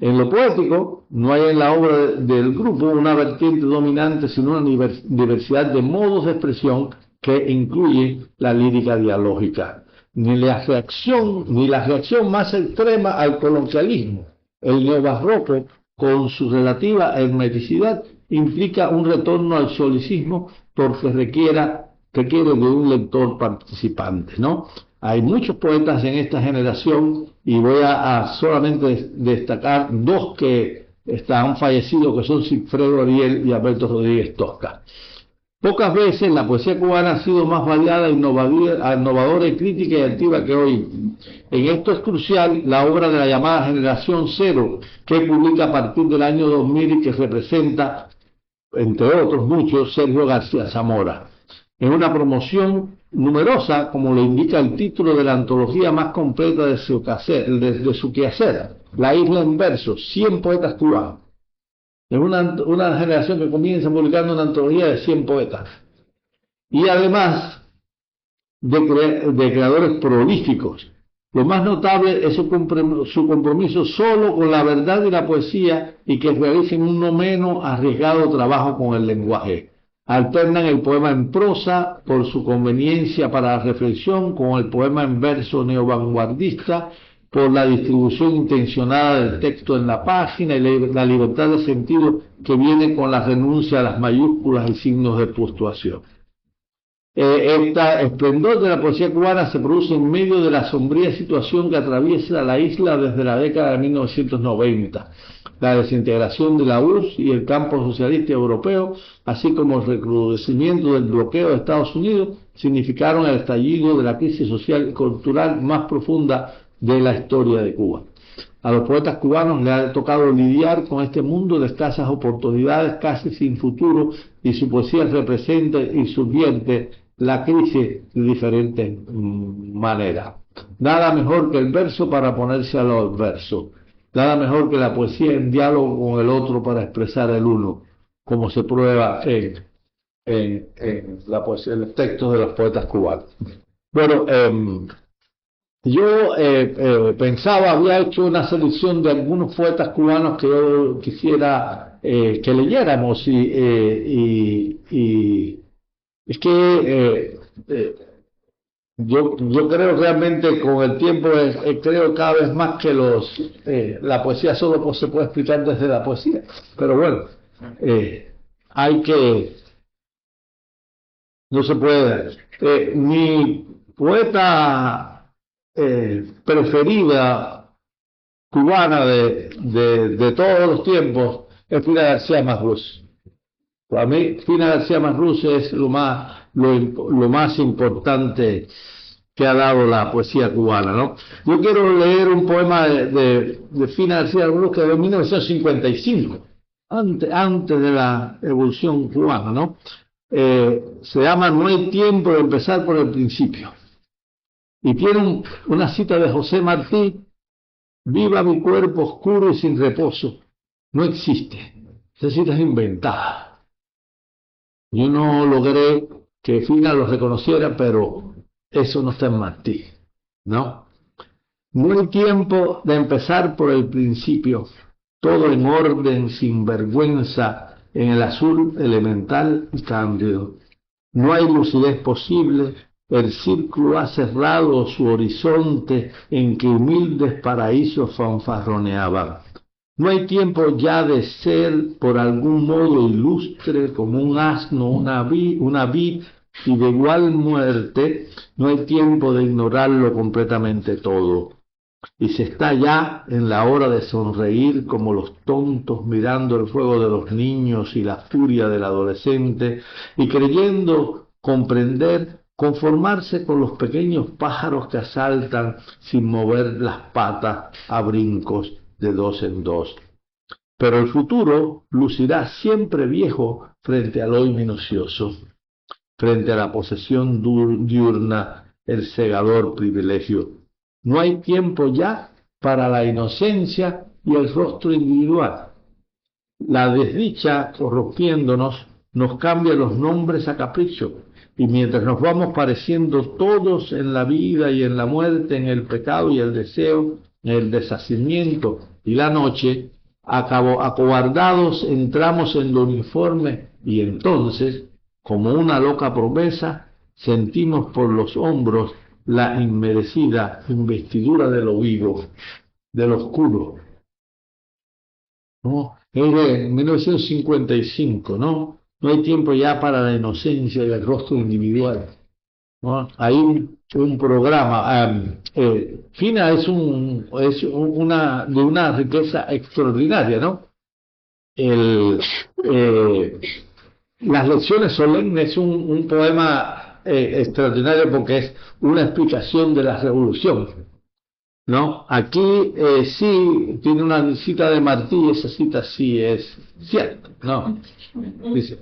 En lo poético, no hay en la obra del grupo una vertiente dominante, sino una diversidad de modos de expresión que incluye la lírica dialógica. Ni la reacción más extrema al coloquialismo, el neobarroco, con su relativa hermeticidad, implica un retorno al solicismo porque requiere de un lector participante, ¿no? Hay muchos poetas en esta generación y voy a solamente destacar dos que han fallecido, que son Sigfredo Ariel y Alberto Rodríguez Tosca. Pocas veces la poesía cubana ha sido más variada, innovadora y crítica y activa que hoy. En esto es crucial la obra de la llamada Generación Cero, que publica a partir del año 2000 y que representa, entre otros muchos, Sergio García Zamora. En una promoción numerosa, como lo indica el título de la antología más completa de su quehacer, La Isla en Versos, 100 poetas cubanos. Es una generación que comienza publicando una antología de 100 poetas. Y además de creadores prolíficos. Lo más notable es su compromiso solo con la verdad y la poesía, y que realicen un no menos arriesgado trabajo con el lenguaje. Alternan el poema en prosa por su conveniencia para la reflexión con el poema en verso neovanguardista, por la distribución intencionada del texto en la página y la libertad de sentido que viene con la renuncia a las mayúsculas y signos de puntuación. Este esplendor de la poesía cubana se produce en medio de la sombría situación que atraviesa la isla desde la década de 1990. La desintegración de la URSS y el campo socialista europeo, así como el recrudecimiento del bloqueo de Estados Unidos, significaron el estallido de la crisis social y cultural más profunda de la historia de Cuba. A los poetas cubanos les ha tocado lidiar con este mundo de escasas oportunidades, casi sin futuro, y su poesía representa y subvierte la crisis de diferentes maneras. Nada mejor que el verso para ponerse a los versos. Nada mejor que la poesía en diálogo con el otro para expresar el uno, como se prueba en la poesía, en los textos de los poetas cubanos. Bueno, yo pensaba, había hecho una selección de algunos poetas cubanos que yo quisiera que leyéramos y es que yo creo realmente con el tiempo creo cada vez más que la poesía solo se puede explicar desde la poesía, pero bueno, hay que, no se puede, mi poeta preferida cubana de todos los tiempos es Fina García Masrús. Para mí, Fina García Masrús es lo más importante que ha dado la poesía cubana, ¿no? Yo quiero leer un poema de Fina García Masrús que es de 1955, antes de la evolución cubana, ¿no? Se llama No hay tiempo de empezar por el principio. Y tiene una cita de José Martí: viva mi cuerpo oscuro y sin reposo. No existe. Esa cita es inventada. Yo no logré que Fina lo reconociera, pero eso no está en Martí, ¿no? No hay tiempo de empezar por el principio. Todo en orden, sin vergüenza, en el azul elemental y cándido. No hay lucidez posible. El círculo ha cerrado su horizonte en que humildes paraísos fanfarroneaban. No hay tiempo ya de ser por algún modo ilustre como un asno, una vid, y de igual muerte no hay tiempo de ignorarlo completamente todo. Y se está ya en la hora de sonreír como los tontos mirando el fuego de los niños y la furia del adolescente y creyendo comprender, conformarse con los pequeños pájaros que asaltan sin mover las patas a brincos de dos en dos. Pero el futuro lucirá siempre viejo frente al hoy minucioso, frente a la posesión diurna, el cegador privilegio. No hay tiempo ya para la inocencia y el rostro individual. La desdicha, corrompiéndonos, nos cambia los nombres a capricho, y mientras nos vamos pareciendo todos en la vida y en la muerte, en el pecado y el deseo, en el deshacimiento y la noche, acobardados entramos en lo uniforme y entonces, como una loca promesa, sentimos por los hombros la inmerecida investidura de lo vivo, de lo oscuro, ¿no? Es de 1955, ¿no? No hay tiempo ya para la inocencia y el rostro individual, ¿no? Hay un programa, Fina es de una riqueza extraordinaria, ¿no? Las lecciones solemnes es un poema extraordinario porque es una explicación de la revolución, ¿no? Aquí sí tiene una cita de Martí, esa cita sí es cierta, ¿no? Dice,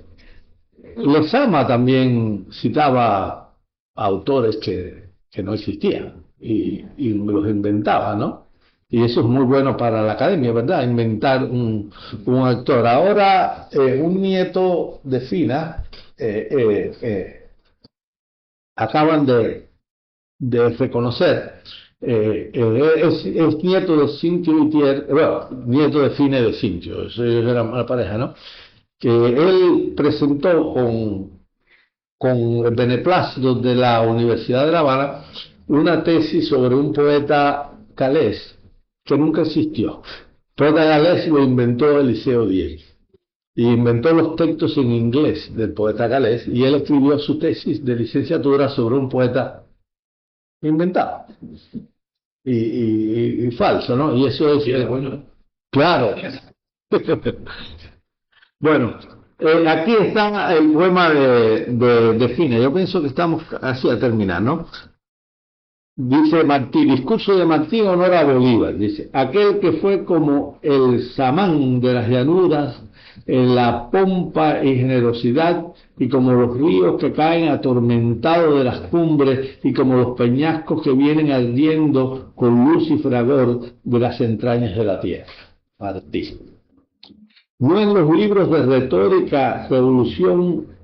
Lezama también citaba autores que no existían y los inventaba, ¿no? Y eso es muy bueno para la academia, ¿verdad? Inventar un actor. Ahora, un nieto de Fina acaban de reconocer, es nieto de Cintio Itier, bueno, nieto de Fina y de Cintio, ellos eran una pareja, ¿no? Que él presentó con el beneplácito de la Universidad de La Habana una tesis sobre un poeta galés que nunca existió. El poeta galés lo inventó Eliseo Diez. y inventó los textos en inglés del poeta galés, y él escribió su tesis de licenciatura sobre un poeta inventado y falso, ¿no? Y eso es, bueno. claro. Bueno, aquí está el poema de Fine. Yo pienso que estamos así a terminar, ¿no? Dice Martí, discurso de Martí en honor a Bolívar. Dice, aquel que fue como el samán de las llanuras en la pompa y generosidad, y como los ríos que caen atormentados de las cumbres, y como los peñascos que vienen ardiendo con luz y fragor de las entrañas de la tierra. Martí. No en los libros de retórica, revolución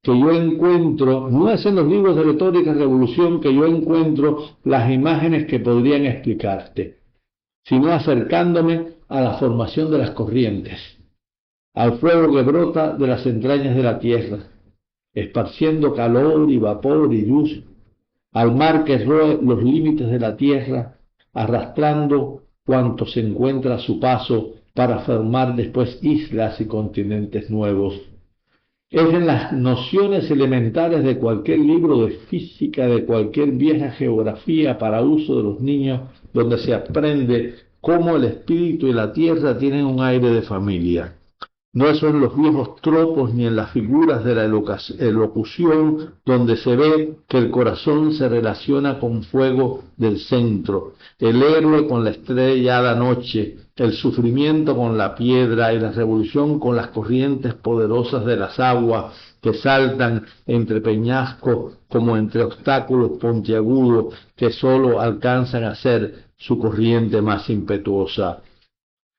que yo encuentro, no es en los libros de retórica, revolución que yo encuentro las imágenes que podrían explicarte, sino acercándome a la formación de las corrientes, al fuego que brota de las entrañas de la tierra, esparciendo calor y vapor y luz, al mar que roe los límites de la tierra, arrastrando cuanto se encuentra a su paso para formar después islas y continentes nuevos. Es en las nociones elementales de cualquier libro de física, de cualquier vieja geografía para uso de los niños, donde se aprende cómo el espíritu y la tierra tienen un aire de familia. No es en los viejos tropos ni en las figuras de la elocución donde se ve que el corazón se relaciona con fuego del centro, el héroe con la estrellada noche, el sufrimiento con la piedra y la revolución con las corrientes poderosas de las aguas que saltan entre peñascos como entre obstáculos puntiagudos que sólo alcanzan a ser su corriente más impetuosa.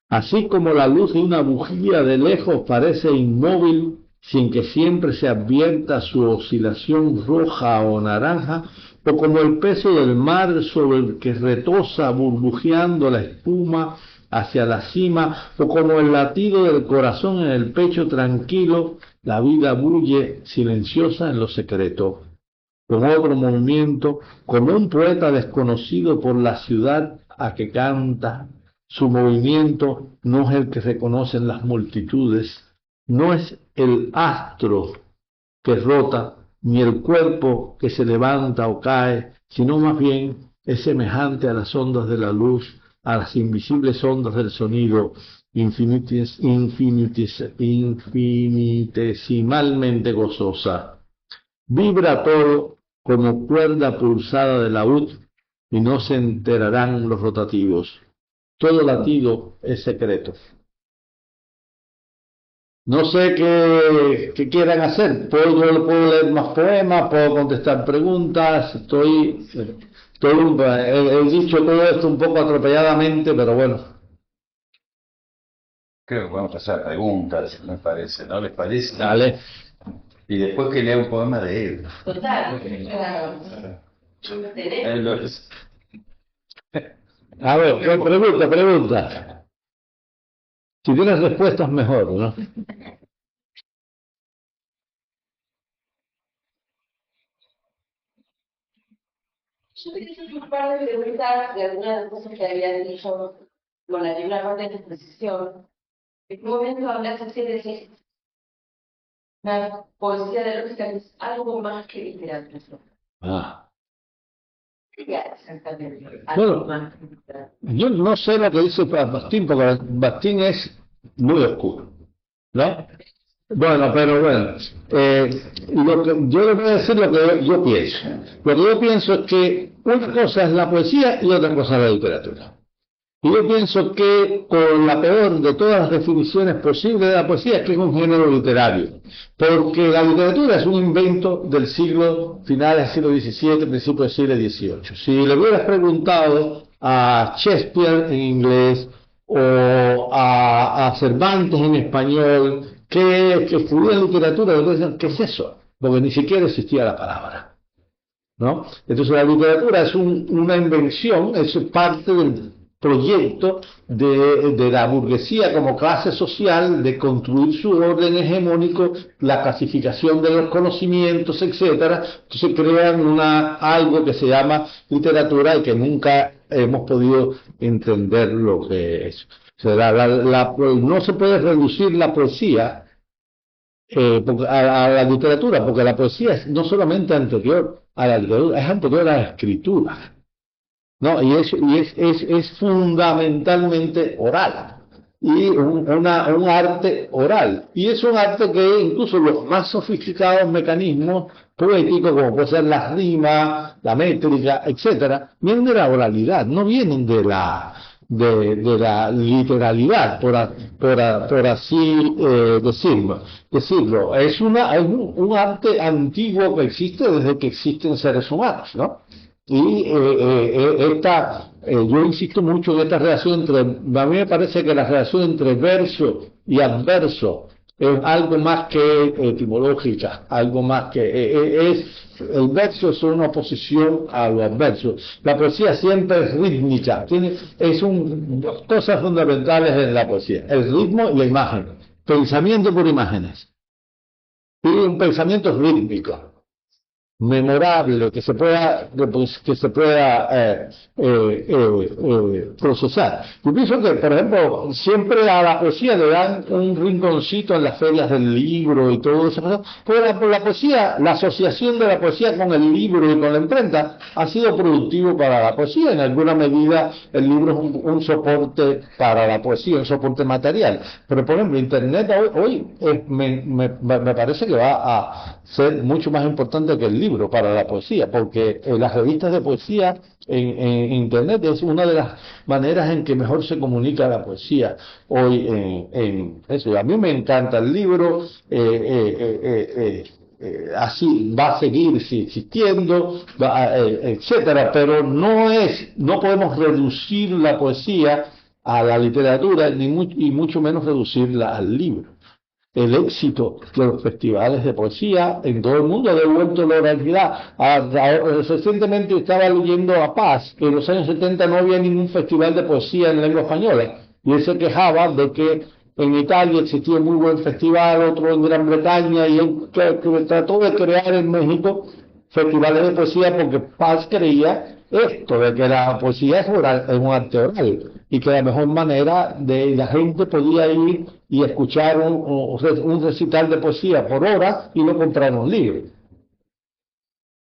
Así como la luz de una bujía de lejos parece inmóvil, sin que siempre se advierta su oscilación roja o naranja, o como el peso del mar sobre el que retosa burbujeando la espuma hacia la cima, o como el latido del corazón en el pecho tranquilo, la vida bulle silenciosa en lo secreto. Con otro movimiento, como un poeta desconocido por la ciudad a que canta, su movimiento no es el que reconocen las multitudes, no es el astro que rota, ni el cuerpo que se levanta o cae, sino más bien es semejante a las ondas de la luz, a las invisibles ondas del sonido, infinitesimalmente gozosa. Vibra todo como cuerda pulsada de laúd, y no se enterarán los rotativos. Todo latido es secreto. No sé qué quieran hacer. Puedo leer más poemas, puedo contestar preguntas. He dicho todo esto un poco atropelladamente, pero bueno. Creo que podemos pasar a preguntas, me parece, ¿no les parece? Dale. Y después que lea un poema de él. Total. A ver, pregunta. Si tienes respuestas, mejor, ¿no? Yo quería hacer un par de preguntas de algunas de las cosas que habías dicho, bueno, hay una parte de tu exposición. En un momento hablas así de que la poesía de lógica es algo más que literatura. ¿Qué es exactamente? Algo más que literatura. Yo no sé lo que dice Bastín, porque Bastín es muy oscuro, ¿no? Bueno, pero bueno, yo le voy a decir lo que yo pienso. Lo que yo pienso es que una cosa es la poesía y otra cosa es la literatura. Y yo pienso que con la peor de todas las definiciones posibles de la poesía es que es un género literario, porque la literatura es un invento del final del siglo XVII, principio del siglo XVIII. Si le hubieras preguntado a Shakespeare en inglés o a Cervantes en español que estudian literatura, le dicen, ¿qué es eso? Porque ni siquiera existía la palabra, ¿no? Entonces la literatura es una invención, es parte del proyecto de la burguesía como clase social de construir su orden hegemónico, la clasificación de los conocimientos, etcétera. Entonces crean algo que se llama literatura y que nunca hemos podido entender lo que es. O sea, no se puede reducir la poesía a la literatura, porque la poesía es no solamente anterior a la literatura, es anterior a la escritura, ¿no? Es fundamentalmente oral. Y un arte oral. Y es un arte que incluso los más sofisticados mecanismos poéticos, como puede ser la rima, la métrica, etcétera, vienen de la oralidad, no vienen de la literalidad, por así decirlo. Es un arte antiguo que existe desde que existen seres humanos, ¿no? Y yo insisto mucho en esta relación a mí me parece que la relación entre verso y adverso es algo más que etimológica, algo más que el verso es una oposición a lo adverso. La poesía siempre es rítmica, dos cosas fundamentales en la poesía, el ritmo y la imagen, pensamiento por imágenes, y un pensamiento rítmico, memorable, que se pueda procesar. Yo pienso que, por ejemplo, siempre a la poesía le dan un rinconcito en las ferias del libro y todo eso, pero la poesía, la asociación de la poesía con el libro y con la imprenta ha sido productivo para la poesía. En alguna medida el libro es un soporte para la poesía, un soporte material, pero por ejemplo Internet hoy me parece que va a ser mucho más importante que el libro para la poesía, porque las revistas de poesía en Internet es una de las maneras en que mejor se comunica la poesía hoy en eso. A mí me encanta el libro, así va a seguir existiendo, etcétera, pero no podemos reducir la poesía a la literatura y mucho menos reducirla al libro. El éxito de los festivales de poesía en todo el mundo ha devuelto la oralidad. Recientemente estaba leyendo a Paz que en los años 70 no había ningún festival de poesía en lengua española, y él se quejaba de que en Italia existía un muy buen festival, otro en Gran Bretaña, y él trató de crear en México festivales de poesía porque Paz creía esto, de que la poesía es un arte oral, y que la mejor manera de la gente podía ir y escuchar un recital de poesía por hora y no comprar un libro.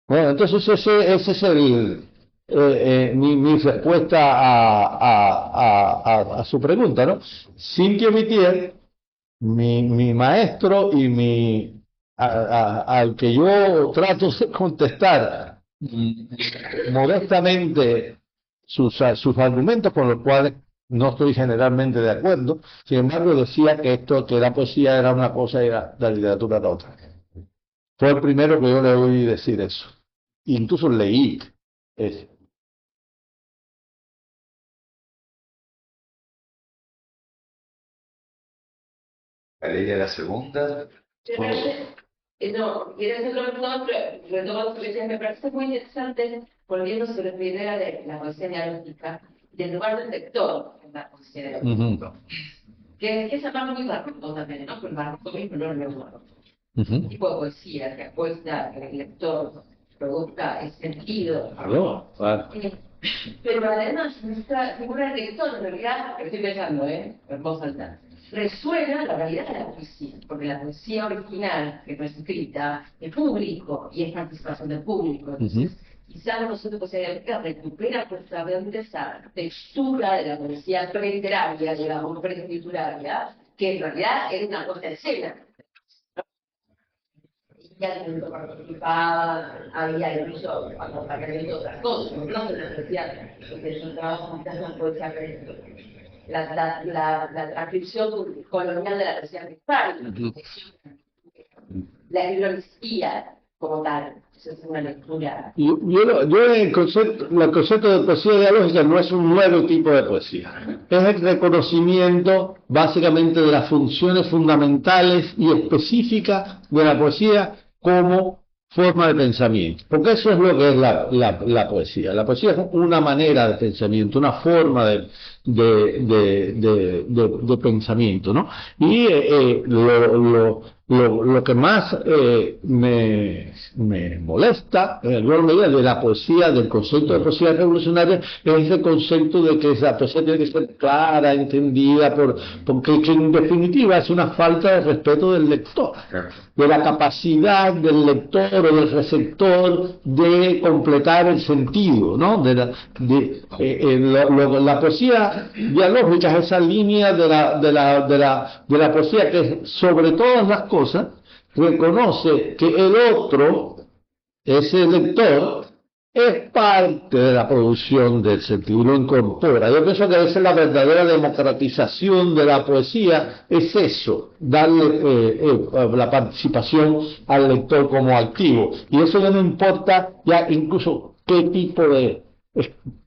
Bueno, entonces ese es mi respuesta a su pregunta, ¿no? Cynthia Mitier, mi maestro y al que yo trato de contestar modestamente sus argumentos, con los cuales no estoy generalmente de acuerdo. Sin embargo, decía que la poesía era una cosa y la literatura era otra. Fue el primero que yo le oí decir eso. Incluso leí eso. Valeria, la segunda. No, quiero hacerlo retomando lo que decías, me parece muy interesante, volviendo sobre la idea de la poesía dialógica, del lugar del lector en la poesía dialógica. Que es algo muy barroco también, ¿no? Porque el barroco mismo no es lo barroco. Un tipo de poesía que apuesta que el lector produzca el sentido. Claro. Pero además, nuestra figura del lector, en realidad, que estoy pensando, en voz alta, resuena la realidad de la poesía, porque la poesía original, que no es escrita, es público y es participación del público. Entonces, quizás nosotros poesía dialógica recupera justamente esa textura de la poesía preteraria, digamos, preescrituraria, que en realidad es una cosa de escena. Ya el participaba, había incluso acompañamiento de otras cosas, no se les decía, porque es un trabajo de poesía la transcripción colonial de la poesía principal, la bibliografía como tal. Eso es una lectura. Yo el concepto de poesía dialógica no es un nuevo tipo de poesía. Es el reconocimiento básicamente de las funciones fundamentales y específicas de la poesía como forma de pensamiento, porque eso es lo que es la poesía. La poesía es una manera de pensamiento, una forma de pensamiento, ¿no? Y lo que más me molesta en el orden de la poesía, del concepto de poesía revolucionaria, es ese concepto de que la poesía tiene que ser clara, entendida, porque que en definitiva es una falta de respeto del lector, de la capacidad del lector o del receptor de completar el sentido, ¿no? La poesía dialógica es esa línea de la poesía que sobre todas las cosas reconoce que el otro, ese lector, es parte de la producción del sentido, lo incorpora. Yo pienso que esa es la verdadera democratización de la poesía, es eso, darle la participación al lector como activo. Y eso ya no importa ya incluso qué tipo de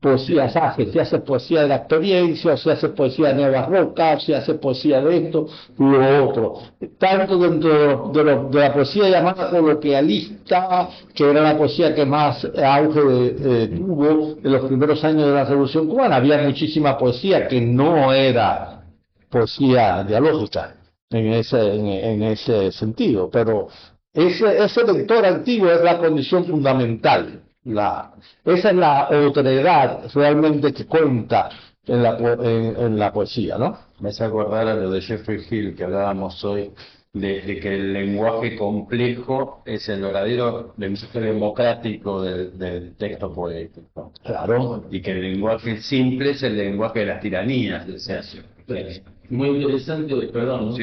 poesía se hace, si hace poesía de la experiencia, o si hace poesía neobarroca, o si hace poesía de esto, lo otro. Tanto dentro de la poesía llamada coloquialista, que era la poesía que más auge tuvo en los primeros años de la Revolución Cubana, había muchísima poesía que no era poesía dialógica en ese sentido, pero ese lector activo es la condición fundamental. Esa es la otredad realmente que cuenta en la poesía, ¿no? Me hace acordar a lo de Jeffrey Hill que hablábamos hoy, de que el lenguaje complejo es el verdadero lenguaje democrático del texto poético. Claro. Y que el lenguaje simple es el lenguaje de las tiranías, o sea, muy interesante, perdón, ¿no? Sí.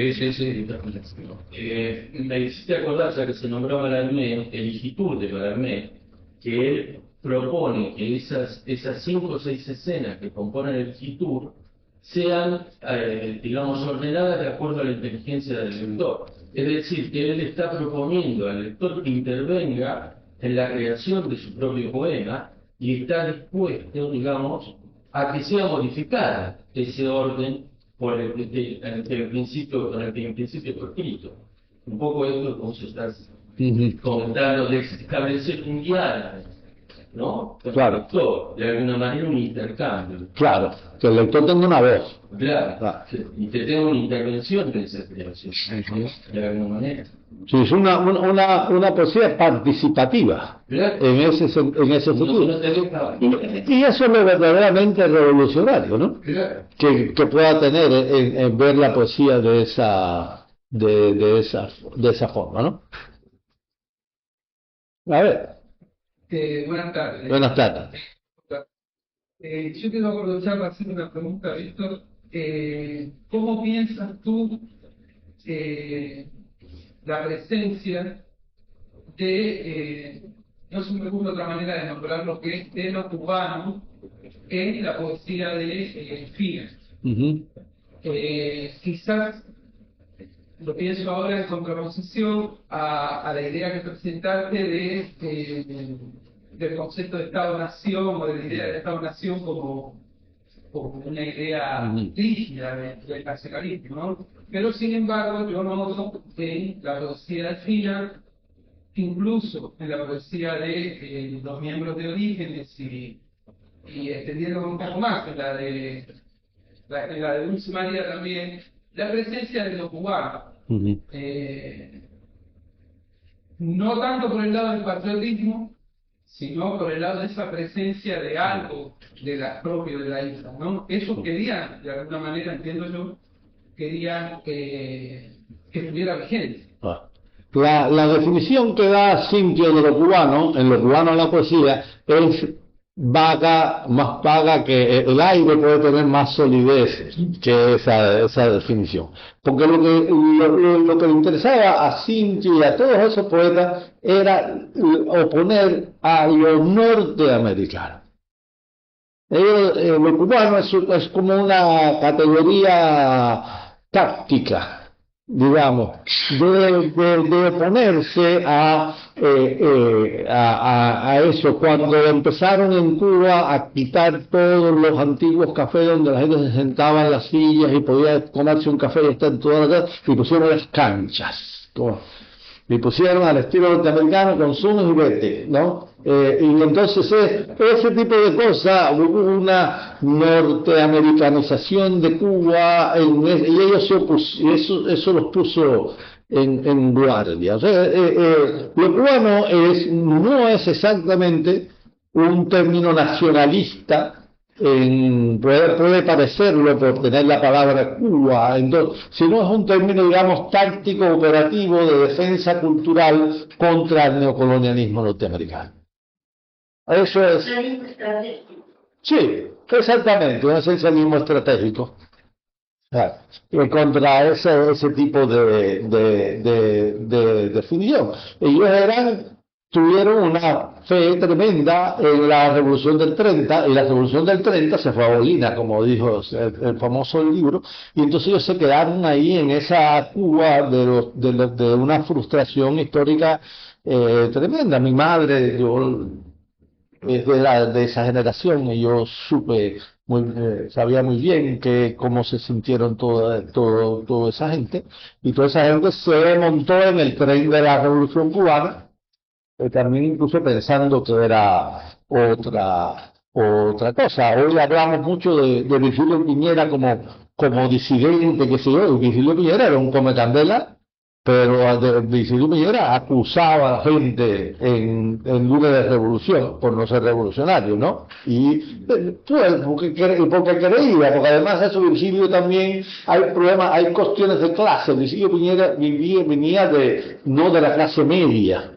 Me hiciste acordar, ya que se nombró Mallarmé, el Igitur de Mallarmé, que él propone que esas 5 o 6 escenas que componen el Igitur sean, digamos, ordenadas de acuerdo a la inteligencia del lector. Es decir, que él está proponiendo al lector que intervenga en la creación de su propio poema y está dispuesto, digamos, a que sea modificada ese orden con el que en principio fue escrito. Un poco esto es como se está comentando de establecer un diálogo, ¿no? Claro. El lector, de alguna manera un intercambio. Claro, que el lector tenga una voz. Claro. Y que tenga una intervención en esa creación, de alguna manera. Sí, es una poesía participativa, Claro. en ese sentido. No te deja. Y eso es lo verdaderamente revolucionario, ¿no? Claro. Que pueda tener en ver la poesía de esa forma, ¿no? A ver, Buenas tardes. buenas tardes. Yo quiero aprovechar para hacer una pregunta, Víctor. ¿Cómo piensas tú la presencia de, no se me ocurre otra manera de nombrar lo que es de lo cubano en la poesía de Fina? Quizás lo pienso ahora en contraposición a la idea que presentaste del concepto de Estado-Nación, o de la idea del Estado-Nación como una idea rígida del nacionalismo, ¿no? Pero sin embargo, yo noto en la poesía de Fina, incluso en la poesía de los miembros de Orígenes y extendiendo un poco más, en la de Dulce María también, la presencia de lo cubano. No tanto por el lado del patriotismo, sino por el lado de esa presencia de algo propio de la isla, ¿no? Eso querían, de alguna manera, entiendo yo, querían que estuviera vigente. La definición que da Cintia de lo cubano, en lo cubano en la poesía, es vaga, más vaga, que el aire puede tener más solidez que esa definición. Porque lo que le interesaba a Cintia y a todos esos poetas era oponer a lo norteamericano. Lo cubano es como una categoría táctica, digamos, de oponerse a eso. Cuando empezaron en Cuba a quitar todos los antiguos cafés donde la gente se sentaba en las sillas y podía tomarse un café y estar toda la tarde, y pusieron las canchas, y pusieron al estilo norteamericano con zunos y vete, ¿no? Y entonces ese tipo de cosas, hubo una norteamericanización de Cuba, y ellos se opusieron, eso los puso en guardia. O sea, lo cubano no es exactamente un término nacionalista, puede parecerlo por tener la palabra Cuba, entonces, sino es un término, digamos, táctico, operativo de defensa cultural contra el neocolonialismo norteamericano. Eso es. Sí, exactamente, un esencialismo estratégico. Contra ese tipo de definición. Ellos tuvieron una fe tremenda en la Revolución del 30, y la Revolución del 30 se fue a Bolina, como dijo el famoso libro, y entonces ellos se quedaron ahí en esa Cuba de una frustración histórica tremenda. Mi madre, yo es de esa generación, y yo sabía muy bien cómo se sintieron toda esa gente, y toda esa gente se montó en el tren de la Revolución Cubana, también incluso pensando que era otra cosa. Hoy hablamos mucho de Virgilio Piñera como disidente, que sé yo. Virgilio Piñera era un comecandela, pero Virgilio Piñera acusaba a la gente en lunes de revolución por no ser revolucionario, ¿no? Y porque creía, porque además de eso Virgilio también hay problemas, hay cuestiones de clase. Virgilio Piñera venía no de la clase media.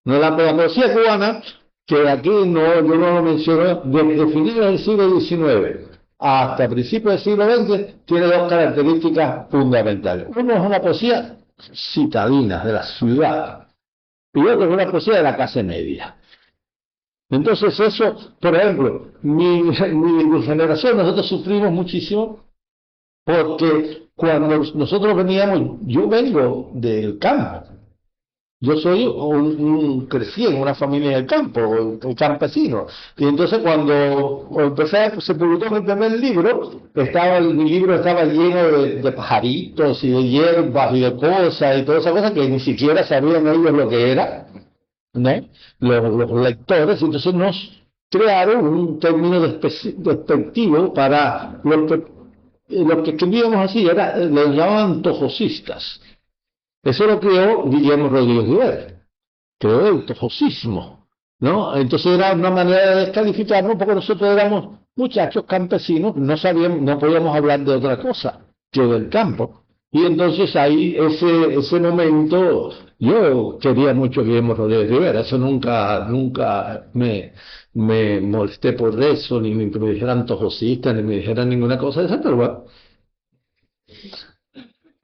No, la poesía cubana, que aquí yo no lo menciono, desde finales del siglo XIX hasta principios del siglo XX, tiene dos características fundamentales. Uno es una poesía citadina, de la ciudad, y otro es una poesía de la clase media. Entonces eso, por ejemplo, mi generación, nosotros sufrimos muchísimo, porque cuando nosotros veníamos, yo vengo del campo. Yo crecí en una familia del campo, un campesino, y entonces cuando se publicó mi primer libro, mi libro estaba lleno de pajaritos y de hierbas y de cosas y todas esas cosas que ni siquiera sabían ellos lo que era, ¿no? Los lectores, entonces nos crearon un término despectivo para los que escribíamos así, les llamaban antojosistas. Eso lo creó Guillermo Rodríguez Guibert, creó el tojosismo, ¿no? Entonces era una manera de descalificarnos, porque nosotros éramos muchachos campesinos, no podíamos hablar de otra cosa que del campo. Y entonces ahí, ese momento, yo quería mucho a Guillermo Rodríguez Guibert, eso nunca me molesté por eso, ni que me dijeran tojosista, ni me dijeran ninguna cosa de esa, pero bueno.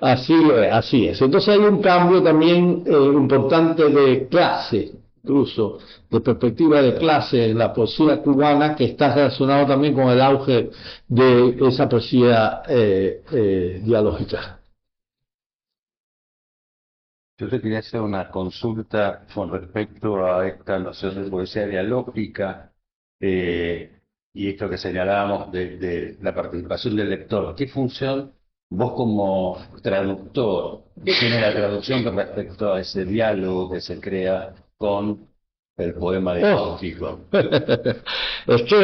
Así es. Entonces hay un cambio también importante de clase, incluso de perspectiva de clase en la poesía cubana, que está relacionado también con el auge de esa poesía dialógica. Yo te quería hacer una consulta con respecto a esta noción de poesía dialógica y esto que señalábamos de la participación del lector. ¿Qué función vos como traductor tiene la traducción con respecto a ese diálogo que se crea con el poema dialógico? Es que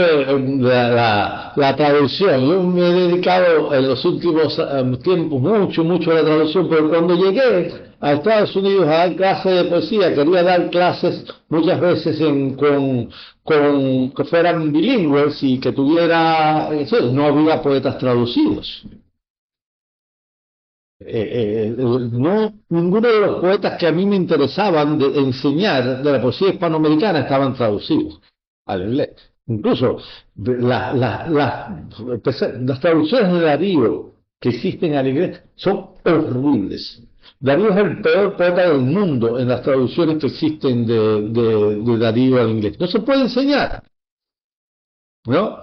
la traducción, yo me he dedicado en los últimos tiempos mucho a la traducción, pero cuando llegué a Estados Unidos a dar clases de poesía, quería dar clases muchas veces con que fueran bilingües y que no había poetas traducidos. Ninguno de los poetas que a mí me interesaban de enseñar de la poesía hispanoamericana estaban traducidos al inglés. Incluso las traducciones de Darío que existen al inglés son horribles. Darío es el peor poeta del mundo en las traducciones que existen de Darío al inglés. No se puede enseñar, ¿no?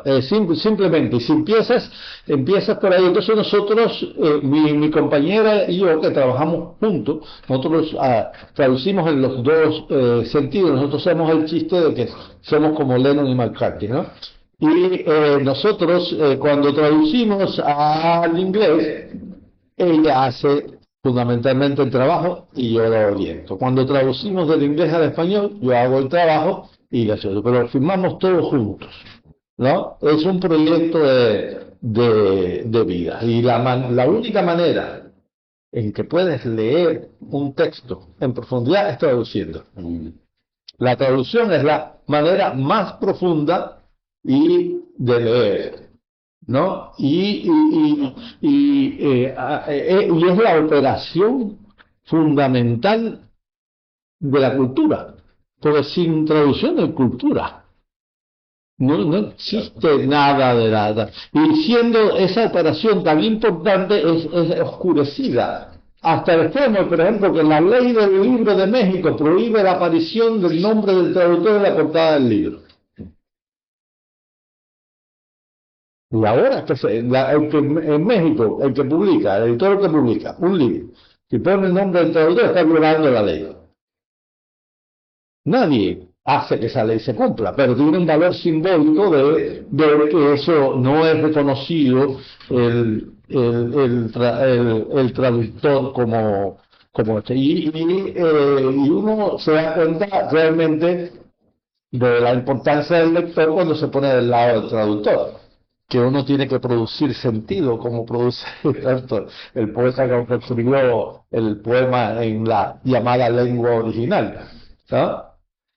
Simplemente, si empiezas por ahí. Entonces nosotros, mi compañera y yo, que trabajamos juntos, nosotros traducimos en los dos sentidos. Nosotros hacemos el chiste de que somos como Lennon y McCartney, ¿no? Y nosotros, cuando traducimos al inglés, ella hace fundamentalmente el trabajo y yo lo oriento. Cuando traducimos del inglés al español, yo hago el trabajo y la ayudo, pero firmamos todos juntos, ¿no? Es un proyecto de vida, y la única manera en que puedes leer un texto en profundidad es traduciendo. La traducción es la manera más profunda de leer, ¿no? Y es la operación fundamental de la cultura, porque sin traducción no hay cultura. No existe nada de nada. Y siendo esa operación tan importante, es oscurecida. Hasta el extremo, por ejemplo, que la ley del libro de México prohíbe la aparición del nombre del traductor en la portada del libro. Y ahora, en México, el que publica, el editor que publica un libro, que pone el nombre del traductor, está violando la ley. Nadie hace que esa ley se cumpla, pero tiene un valor simbólico de que eso no es reconocido el traductor como este. Y uno se da cuenta realmente de la importancia del lector cuando se pone del lado del traductor, que uno tiene que producir sentido como produce el poeta que escribió el poema en la llamada lengua original, ¿no?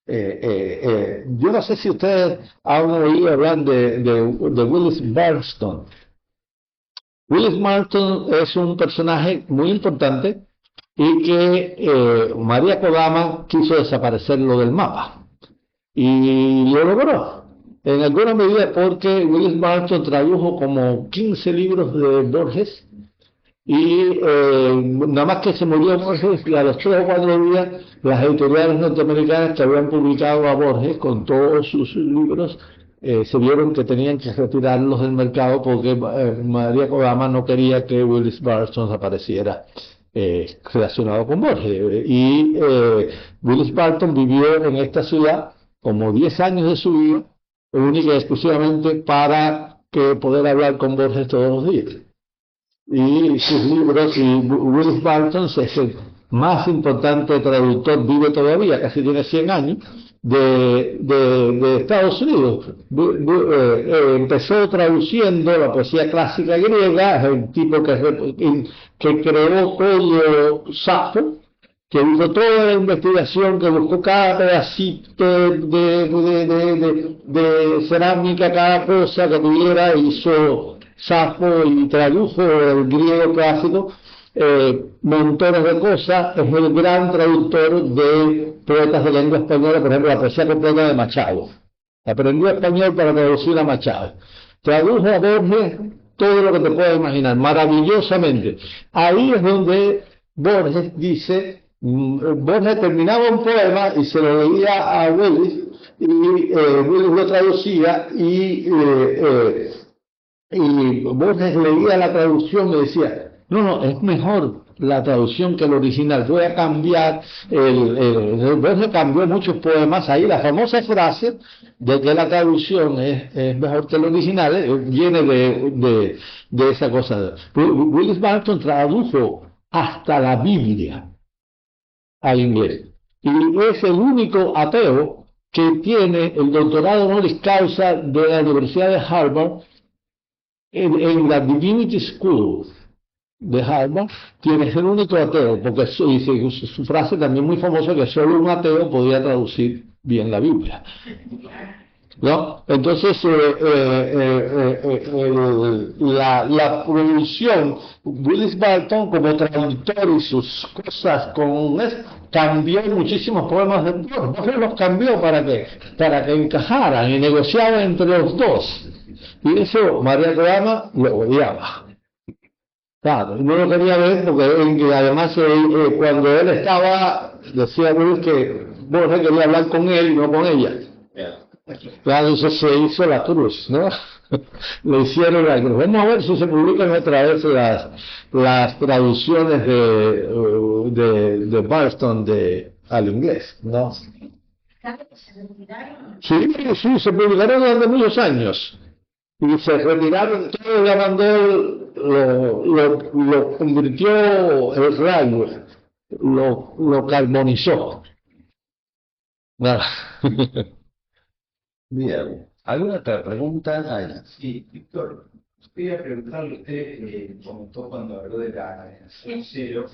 Yo no sé si ustedes han oído hablar de Willis Marston. Willis Marston es un personaje muy importante y que María Kodama quiso desaparecerlo del mapa y lo logró en alguna medida porque Willis Marston tradujo como 15 libros de Borges y nada más que se murió Borges y a los 3 o 4 días las editoriales norteamericanas que habían publicado a Borges con todos sus libros se vieron que tenían que retirarlos del mercado porque María Kodama no quería que Willis Marston apareciera relacionado con Borges. Y Willis Marston vivió en esta ciudad como 10 años de su vida, única y exclusivamente para poder hablar con Borges todos los días. Y sus libros, y Willis Marston es el más importante traductor, vive todavía, casi tiene 100 años, de Estados Unidos. Empezó traduciendo la poesía clásica griega, es el tipo que creó todo Safo, que hizo toda la investigación, que buscó cada pedacito de cerámica, cada cosa que tuviera, hizo Safo y tradujo el griego clásico, montones de cosas. Es el gran traductor de poetas de lengua española, por ejemplo, la poesía completa de Machado. Aprendió español para traducir a Machado. Tradujo a Borges todo lo que te puedas imaginar, maravillosamente. Ahí es donde Borges dice, Borges terminaba un poema y se lo leía a Willis, y Willis lo traducía y Borges leía la traducción y decía, no, es mejor la traducción que el original, voy a cambiar, Borges cambió muchos poemas ahí, la famosa frase de que la traducción es mejor que el original, viene de esa cosa. Willis Marston tradujo hasta la Biblia al inglés, y es el único ateo que tiene el doctorado honoris causa de la Universidad de Harvard en la Divinity School de Harvard. Tiene que ser el único ateo, porque su frase también muy famosa, que solo un ateo podía traducir bien la Biblia, ¿no? Entonces la producción, Willis Marston como traductor y sus cosas cambió muchísimos poemas de Borges, los cambió para que encajaran y negociaban entre los dos. Y eso María Kodama lo odiaba. Claro, no lo quería ver porque además cuando él estaba, decía Willis que Borges quería hablar con él y no con ella. Claro, eso se hizo la cruz, ¿no? Le hicieron la cruz. Vamos a ver si se publican otra vez las traducciones de Marston al inglés, ¿no? Sí, se publicaron durante muchos años. Y se retiraron todo, ya mandó, lo convirtió el rayo, lo carbonizó. Nada. Bien. ¿Alguna otra pregunta? Sí, Víctor, Quería preguntarle, usted comentó cuando habló de la generación cero,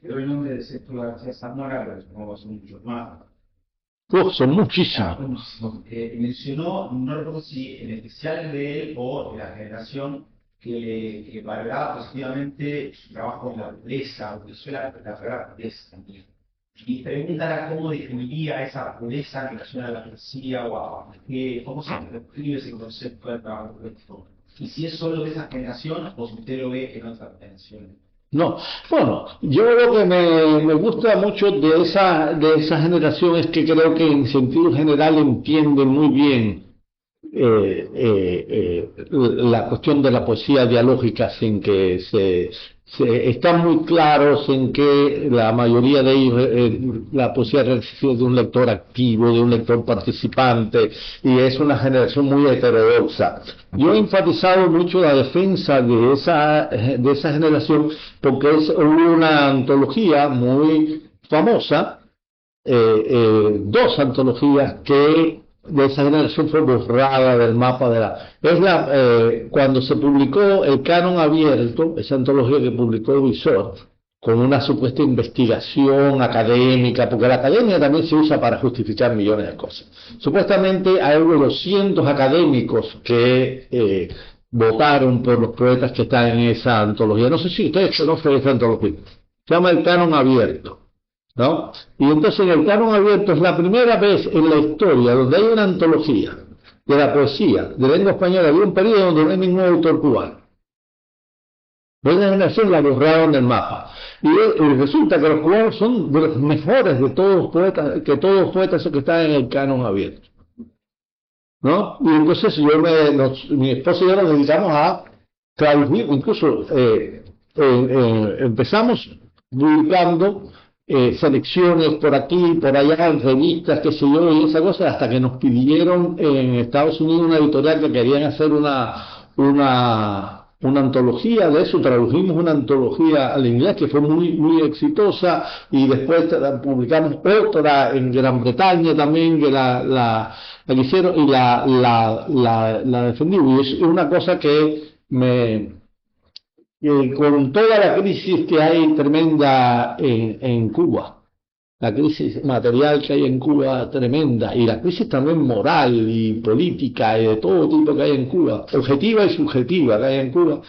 dio el nombre de Sergio García Zamora, pero supongo que son muchos más. Son muchísimos. Mencionó, no recuerdo si en especial de él o de la generación que valoraba positivamente su trabajo en la pureza, o que suele la palabra pureza también. Y preguntará cómo definiría esa pureza en relación a la poesía o cómo se describe ese concepto de trabajo poético. Y si es solo de esa generación o si usted lo ve en otra generación. No, bueno, yo lo que me gusta mucho de esa generación es que creo que en sentido general entiende muy bien la cuestión de la poesía dialógica, sin que están muy claros en que la mayoría de ellos la poesía recibe de un lector activo, de un lector participante, y es una generación muy heterodoxa. Yo he enfatizado mucho la defensa de esa generación porque hubo una antología muy famosa, dos antologías que de esa generación fue borrada del mapa cuando se publicó el Canon Abierto, esa antología que publicó Visor, con una supuesta investigación académica, porque la academia también se usa para justificar millones de cosas. Supuestamente hay unos 200 académicos que votaron por los poetas que están en esa antología. No sé si ustedes conocen esa antología. Se llama el Canon Abierto, ¿no? Y entonces en el Canon Abierto es la primera vez en la historia donde hay una antología de la poesía de lengua española de un periodo donde no hay ningún autor cubano. Esa generación la borraron del mapa. Y resulta que los cubanos son de los mejores de todos los poetas, que todos los poetas que están en el Canon Abierto, ¿no? Y entonces mi esposo y yo nos dedicamos a traducir, incluso empezamos publicando selecciones por aquí, por allá, en revistas, qué sé yo, y esa cosa, hasta que nos pidieron en Estados Unidos una editorial que querían hacer una antología de eso. Tradujimos una antología al inglés que fue muy exitosa, y después publicamos otra en Gran Bretaña también que la hicieron y la defendimos. Y es una cosa que con toda la crisis que hay tremenda en Cuba, la crisis material que hay en Cuba tremenda, y la crisis también moral y política y de todo tipo que hay en Cuba, objetiva y subjetiva que hay en Cuba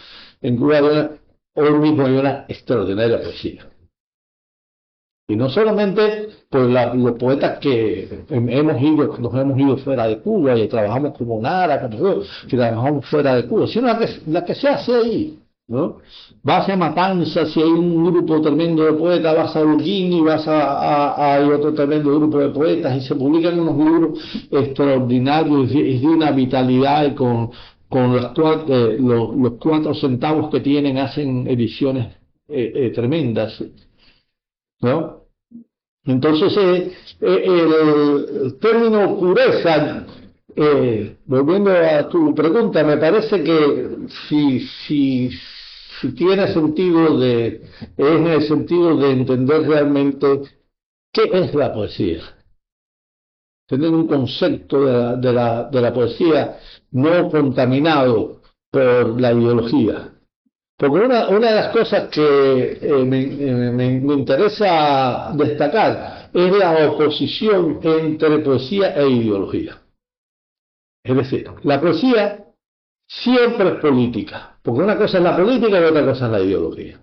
hoy mismo hay una extraordinaria poesía. Y no solamente por los poetas que nos hemos ido fuera de Cuba y trabajamos como Nara, que trabajamos fuera de Cuba, sino la que se hace ahí, ¿no? Vas a Matanzas y hay un grupo tremendo de poetas, vas a Urguín y hay otro tremendo grupo de poetas, y se publican unos libros extraordinarios y de una vitalidad, y con los 4 centavos que tienen hacen ediciones tremendas, ¿no? Entonces el término pureza, volviendo a tu pregunta, me parece que si tiene sentido es en el sentido de entender realmente qué es la poesía, tener un concepto de la poesía no contaminado por la ideología. Porque una de las cosas que me interesa destacar es la oposición entre poesía e ideología. Es decir, la poesía siempre es política, porque una cosa es la política y otra cosa es la ideología.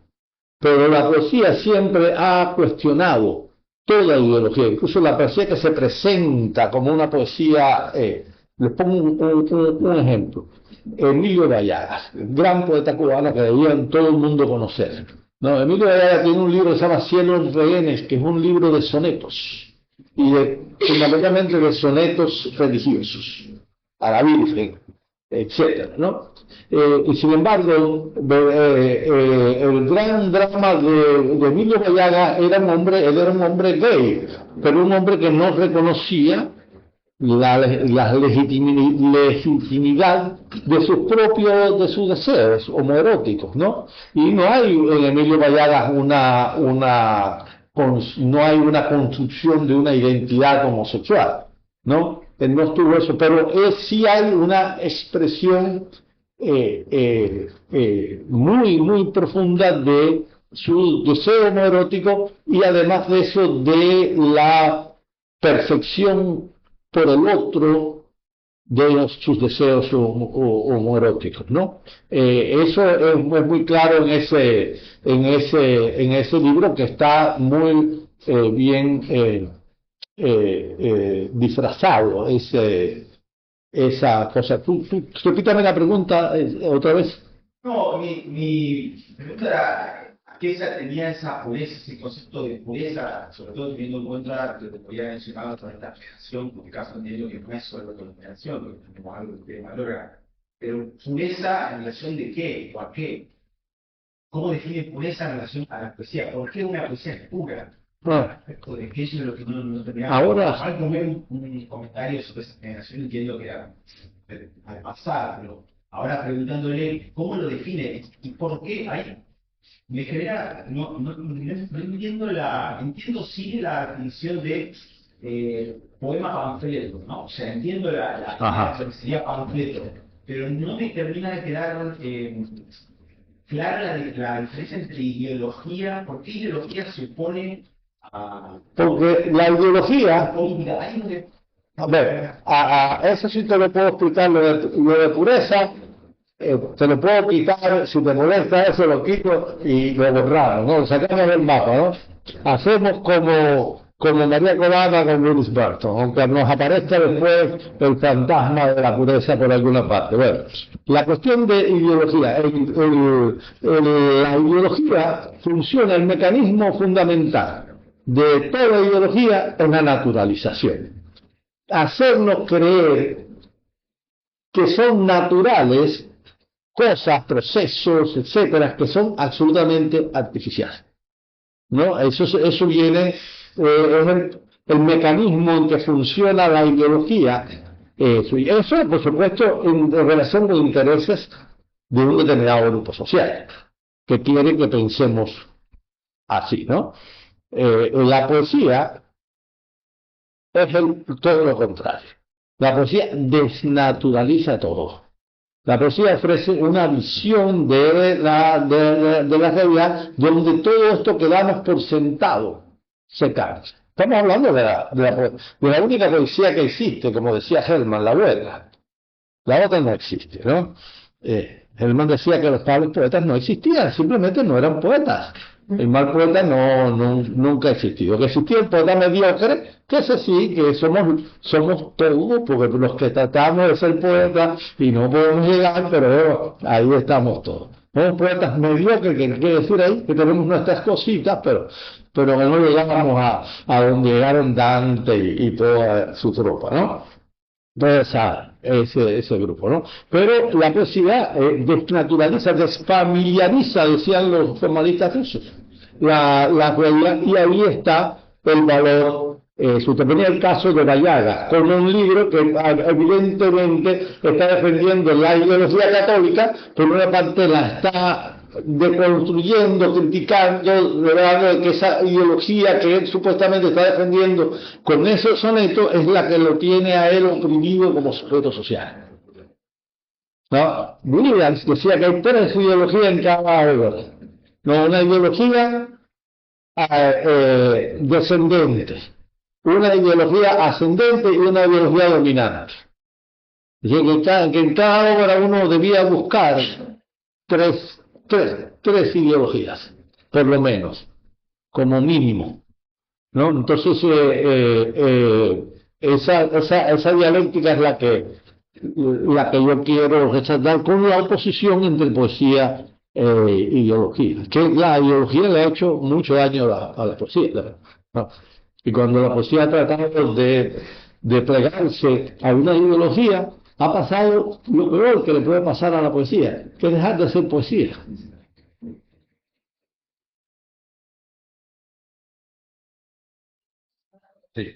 Pero la poesía siempre ha cuestionado toda ideología, incluso la poesía que se presenta como una poesía. Les pongo un ejemplo. Emilio Vallagas, gran poeta cubano que debían todo el mundo conocer, ¿no? Emilio Vallagas tiene un libro que se llama Cielos Rehenes, que es un libro de sonetos, y fundamentalmente de sonetos religiosos a la Virgen, etcétera, ¿no? Y sin embargo, el gran drama de Emilio Vallagas él era un hombre gay, pero un hombre que no reconocía la legitimidad de sus deseos homoeróticos, ¿no? Y no hay en Emilio Vallagas no hay una construcción de una identidad homosexual, ¿no? Él no estuvo eso, pero sí hay una expresión muy profunda de su deseo homoerótico y además de eso de la perfección por el otro de sus deseos homoeróticos, ¿no? Eso es muy claro en ese libro, que está muy bien disfrazado esa cosa. Repítame la pregunta otra vez. No, mi pregunta era, ¿a qué se tenía esa pureza, ese concepto de pureza, sobre todo teniendo en cuenta lo que te había mencionado a través de la generación, porque caso entiendo que no es solo la generación, porque tenemos algo que valora, pero pureza en relación de qué o a qué? ¿Cómo define pureza en relación a la poesía? ¿Por qué una poesía es pura? De que eso es lo que no terminaba. Ahora, al comer un comentario sobre esa generación, entiendo que era al pasar, pero ahora preguntándole cómo lo define y por qué ahí me genera, no entiendo entiendo sí la definición de poema panfleto, ¿no? O sea, entiendo lo que sería panfleto, pero no me termina de quedar clara la diferencia entre ideología. ¿Por qué ideología se opone a...? Porque la ideología... Ahí donde... A ver, a eso sí te lo puedo explicar, lo de pureza, te lo puedo quitar, si te molesta eso lo quito y lo borramos, ¿no? Lo sacamos del mapa, ¿no? Hacemos como María Colada con Willis Burton, aunque nos aparezca después el fantasma de la pureza por alguna parte. Bueno, la cuestión de ideología, la ideología funciona, el mecanismo fundamental de toda ideología es la naturalización. Hacernos creer que son naturales cosas, procesos, etcétera, que son absolutamente artificiales, ¿no? Eso viene, es el mecanismo en que funciona la ideología. Eso, por supuesto, en relación con intereses de un determinado grupo social, que quiere que pensemos así, ¿no? La poesía es todo lo contrario. La poesía desnaturaliza todo. La poesía ofrece una visión de la realidad donde todo esto que damos por sentado se cansa. Estamos hablando de la única poesía que existe, como decía Hellman, la buena. La otra no existe, ¿no? Hellman decía que los tales poetas no existían, simplemente no eran poetas. El mal poeta nunca ha existido. Que existía el poeta mediocre, que ese sí, que somos todos, porque los que tratamos de ser poetas y no podemos llegar, pero ahí estamos todos. Somos poetas mediocres, que quiere decir ahí que tenemos nuestras cositas, pero que no llegamos a donde llegaron Dante y toda su tropa, ¿no? Ese grupo, ¿no? Pero la poesía desnaturaliza, desfamiliariza, decían los formalistas rusos, la realidad, y ahí está el valor. Usted tenía el caso de Bayaga, con un libro que evidentemente está defendiendo la ideología católica, por una parte la está deconstruyendo, criticando, de que esa ideología que él supuestamente está defendiendo con esos sonetos es la que lo tiene a él oprimido como sujeto social, ¿no? Williams decía que hay tres ideologías en cada obra, ¿no? Una ideología descendente, una ideología ascendente y una ideología dominante. Dice que en cada obra uno debía buscar tres ideologías, por lo menos, como mínimo, ¿no? Entonces, esa dialéctica es la que yo quiero resaltar, con la oposición entre poesía e ideología, que la ideología le ha hecho mucho daño a la poesía, ¿no? Y cuando la poesía ha tratado de plegarse a una ideología, ha pasado lo peor que le puede pasar a la poesía, que es dejar de ser poesía. Sí.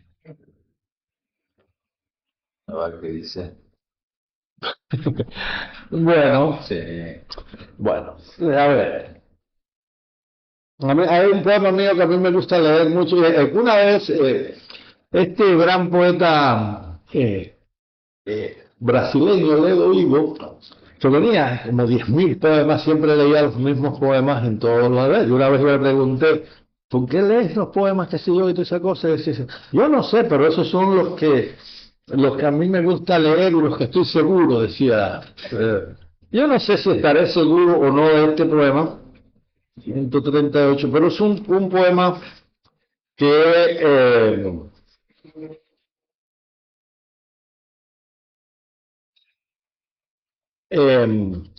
A ver qué dice. Bueno, Sí. bueno, a ver. Hay un poema mío que a mí me gusta leer mucho. Una vez, este gran poeta brasileño, Leo Ivo, Yo tenía como 10.000 poemas, siempre leía los mismos poemas en todos los deberes. Y una vez le pregunté, ¿por qué lees los poemas que sé yo y todas esas cosas? Y decía, yo no sé, pero esos son los que a mí me gusta leer y los que estoy seguro, decía. Yo no sé si estaré seguro o no de este poema, 138, pero es un poema que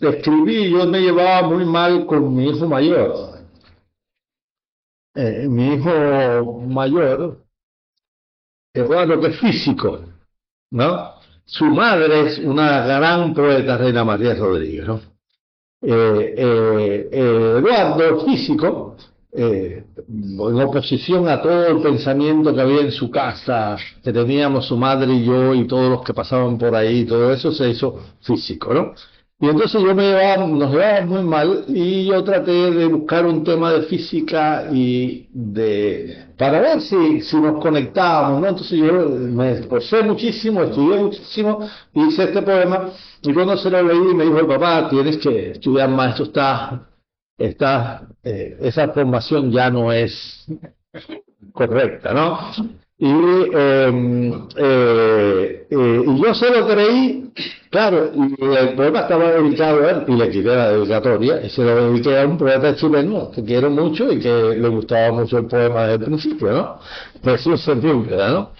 escribí. Yo me llevaba muy mal con mi hijo mayor. Mi hijo mayor, Eduardo, que es físico, ¿no? Su madre es una gran poeta, Reina María Rodríguez, ¿no? Eduardo, físico, en oposición a todo el pensamiento que había en su casa, que teníamos su madre y yo y todos los que pasaban por ahí, todo eso se hizo físico, ¿no? Y entonces nos llevábamos muy mal y yo traté de buscar un tema de física para ver si nos conectábamos, ¿no? Entonces yo me esforcé muchísimo, estudié muchísimo, hice este poema y cuando se lo leí me dijo, papá, tienes que estudiar más, esa formación ya no es correcta, ¿no? Y yo se lo creí, claro, y el poema estaba dedicado a él, y le quité la dedicatoria, y se lo dediqué a un poeta chileno que quiero mucho y que le gustaba mucho el poema desde el principio, ¿no? Jesús Sepúlveda, ¿no?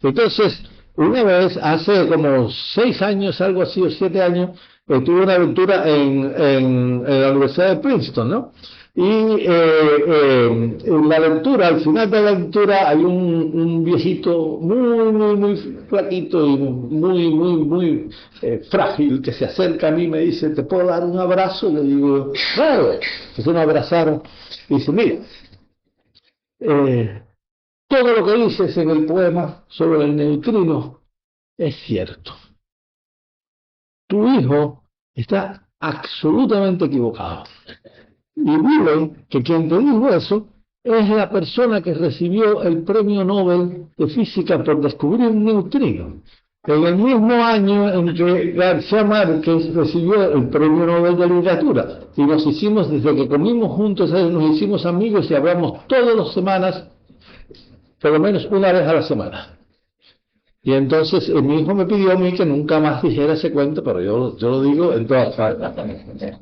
Entonces, una vez, hace como 6 años, algo así, o 7 años, tuve una aventura en la Universidad de Princeton, ¿no? Y en la aventura, al final de la aventura, hay un viejito muy flaquito y muy frágil que se acerca a mí y me dice, ¿te puedo dar un abrazo? Y le digo, claro. Entonces me abrazaron y dice, mira, todo lo que dices en el poema sobre el neutrino es cierto. Tu hijo está absolutamente equivocado. Y dile que quien te dijo eso es la persona que recibió el premio Nobel de Física por descubrir un neutrino. En el mismo año en que García Márquez recibió el premio Nobel de Literatura. Y nos hicimos, desde que comimos juntos, nos hicimos amigos y hablamos todas las semanas, por lo menos una vez a la semana. Y entonces mi hijo me pidió a mí que nunca más dijera ese cuento, pero yo lo digo en todas partes.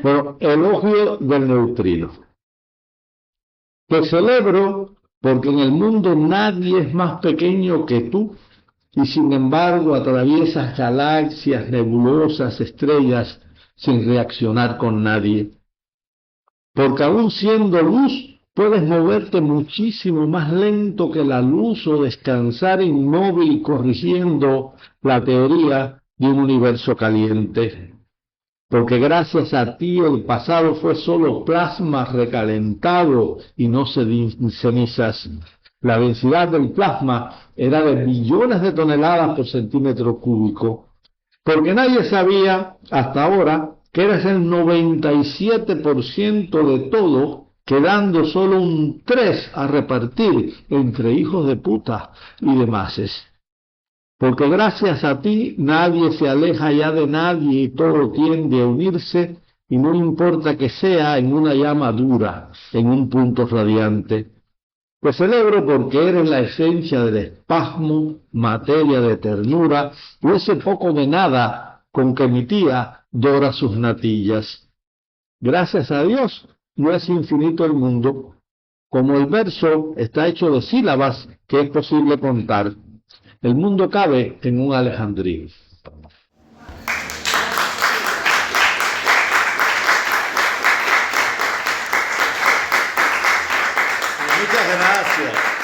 Bueno, elogio del neutrino. Te celebro porque en el mundo nadie es más pequeño que tú y sin embargo atraviesas galaxias, nebulosas, estrellas sin reaccionar con nadie. Porque aún siendo luz puedes moverte muchísimo más lento que la luz o descansar inmóvil corrigiendo la teoría de un universo caliente. Porque gracias a ti el pasado fue solo plasma recalentado y no cenizas. La densidad del plasma era de millones de toneladas por centímetro cúbico. Porque nadie sabía hasta ahora que eres el 97% de todo, quedando solo un 3 a repartir entre hijos de puta y demás. Porque gracias a ti nadie se aleja ya de nadie y todo tiende a unirse y no importa que sea en una llama dura, en un punto radiante. Pues celebro porque eres la esencia del espasmo, materia de ternura y ese poco de nada con que mi tía dora sus natillas. Gracias a Dios no es infinito el mundo, como el verso está hecho de sílabas que es posible contar. El mundo cabe en un alejandrín. Muchas gracias.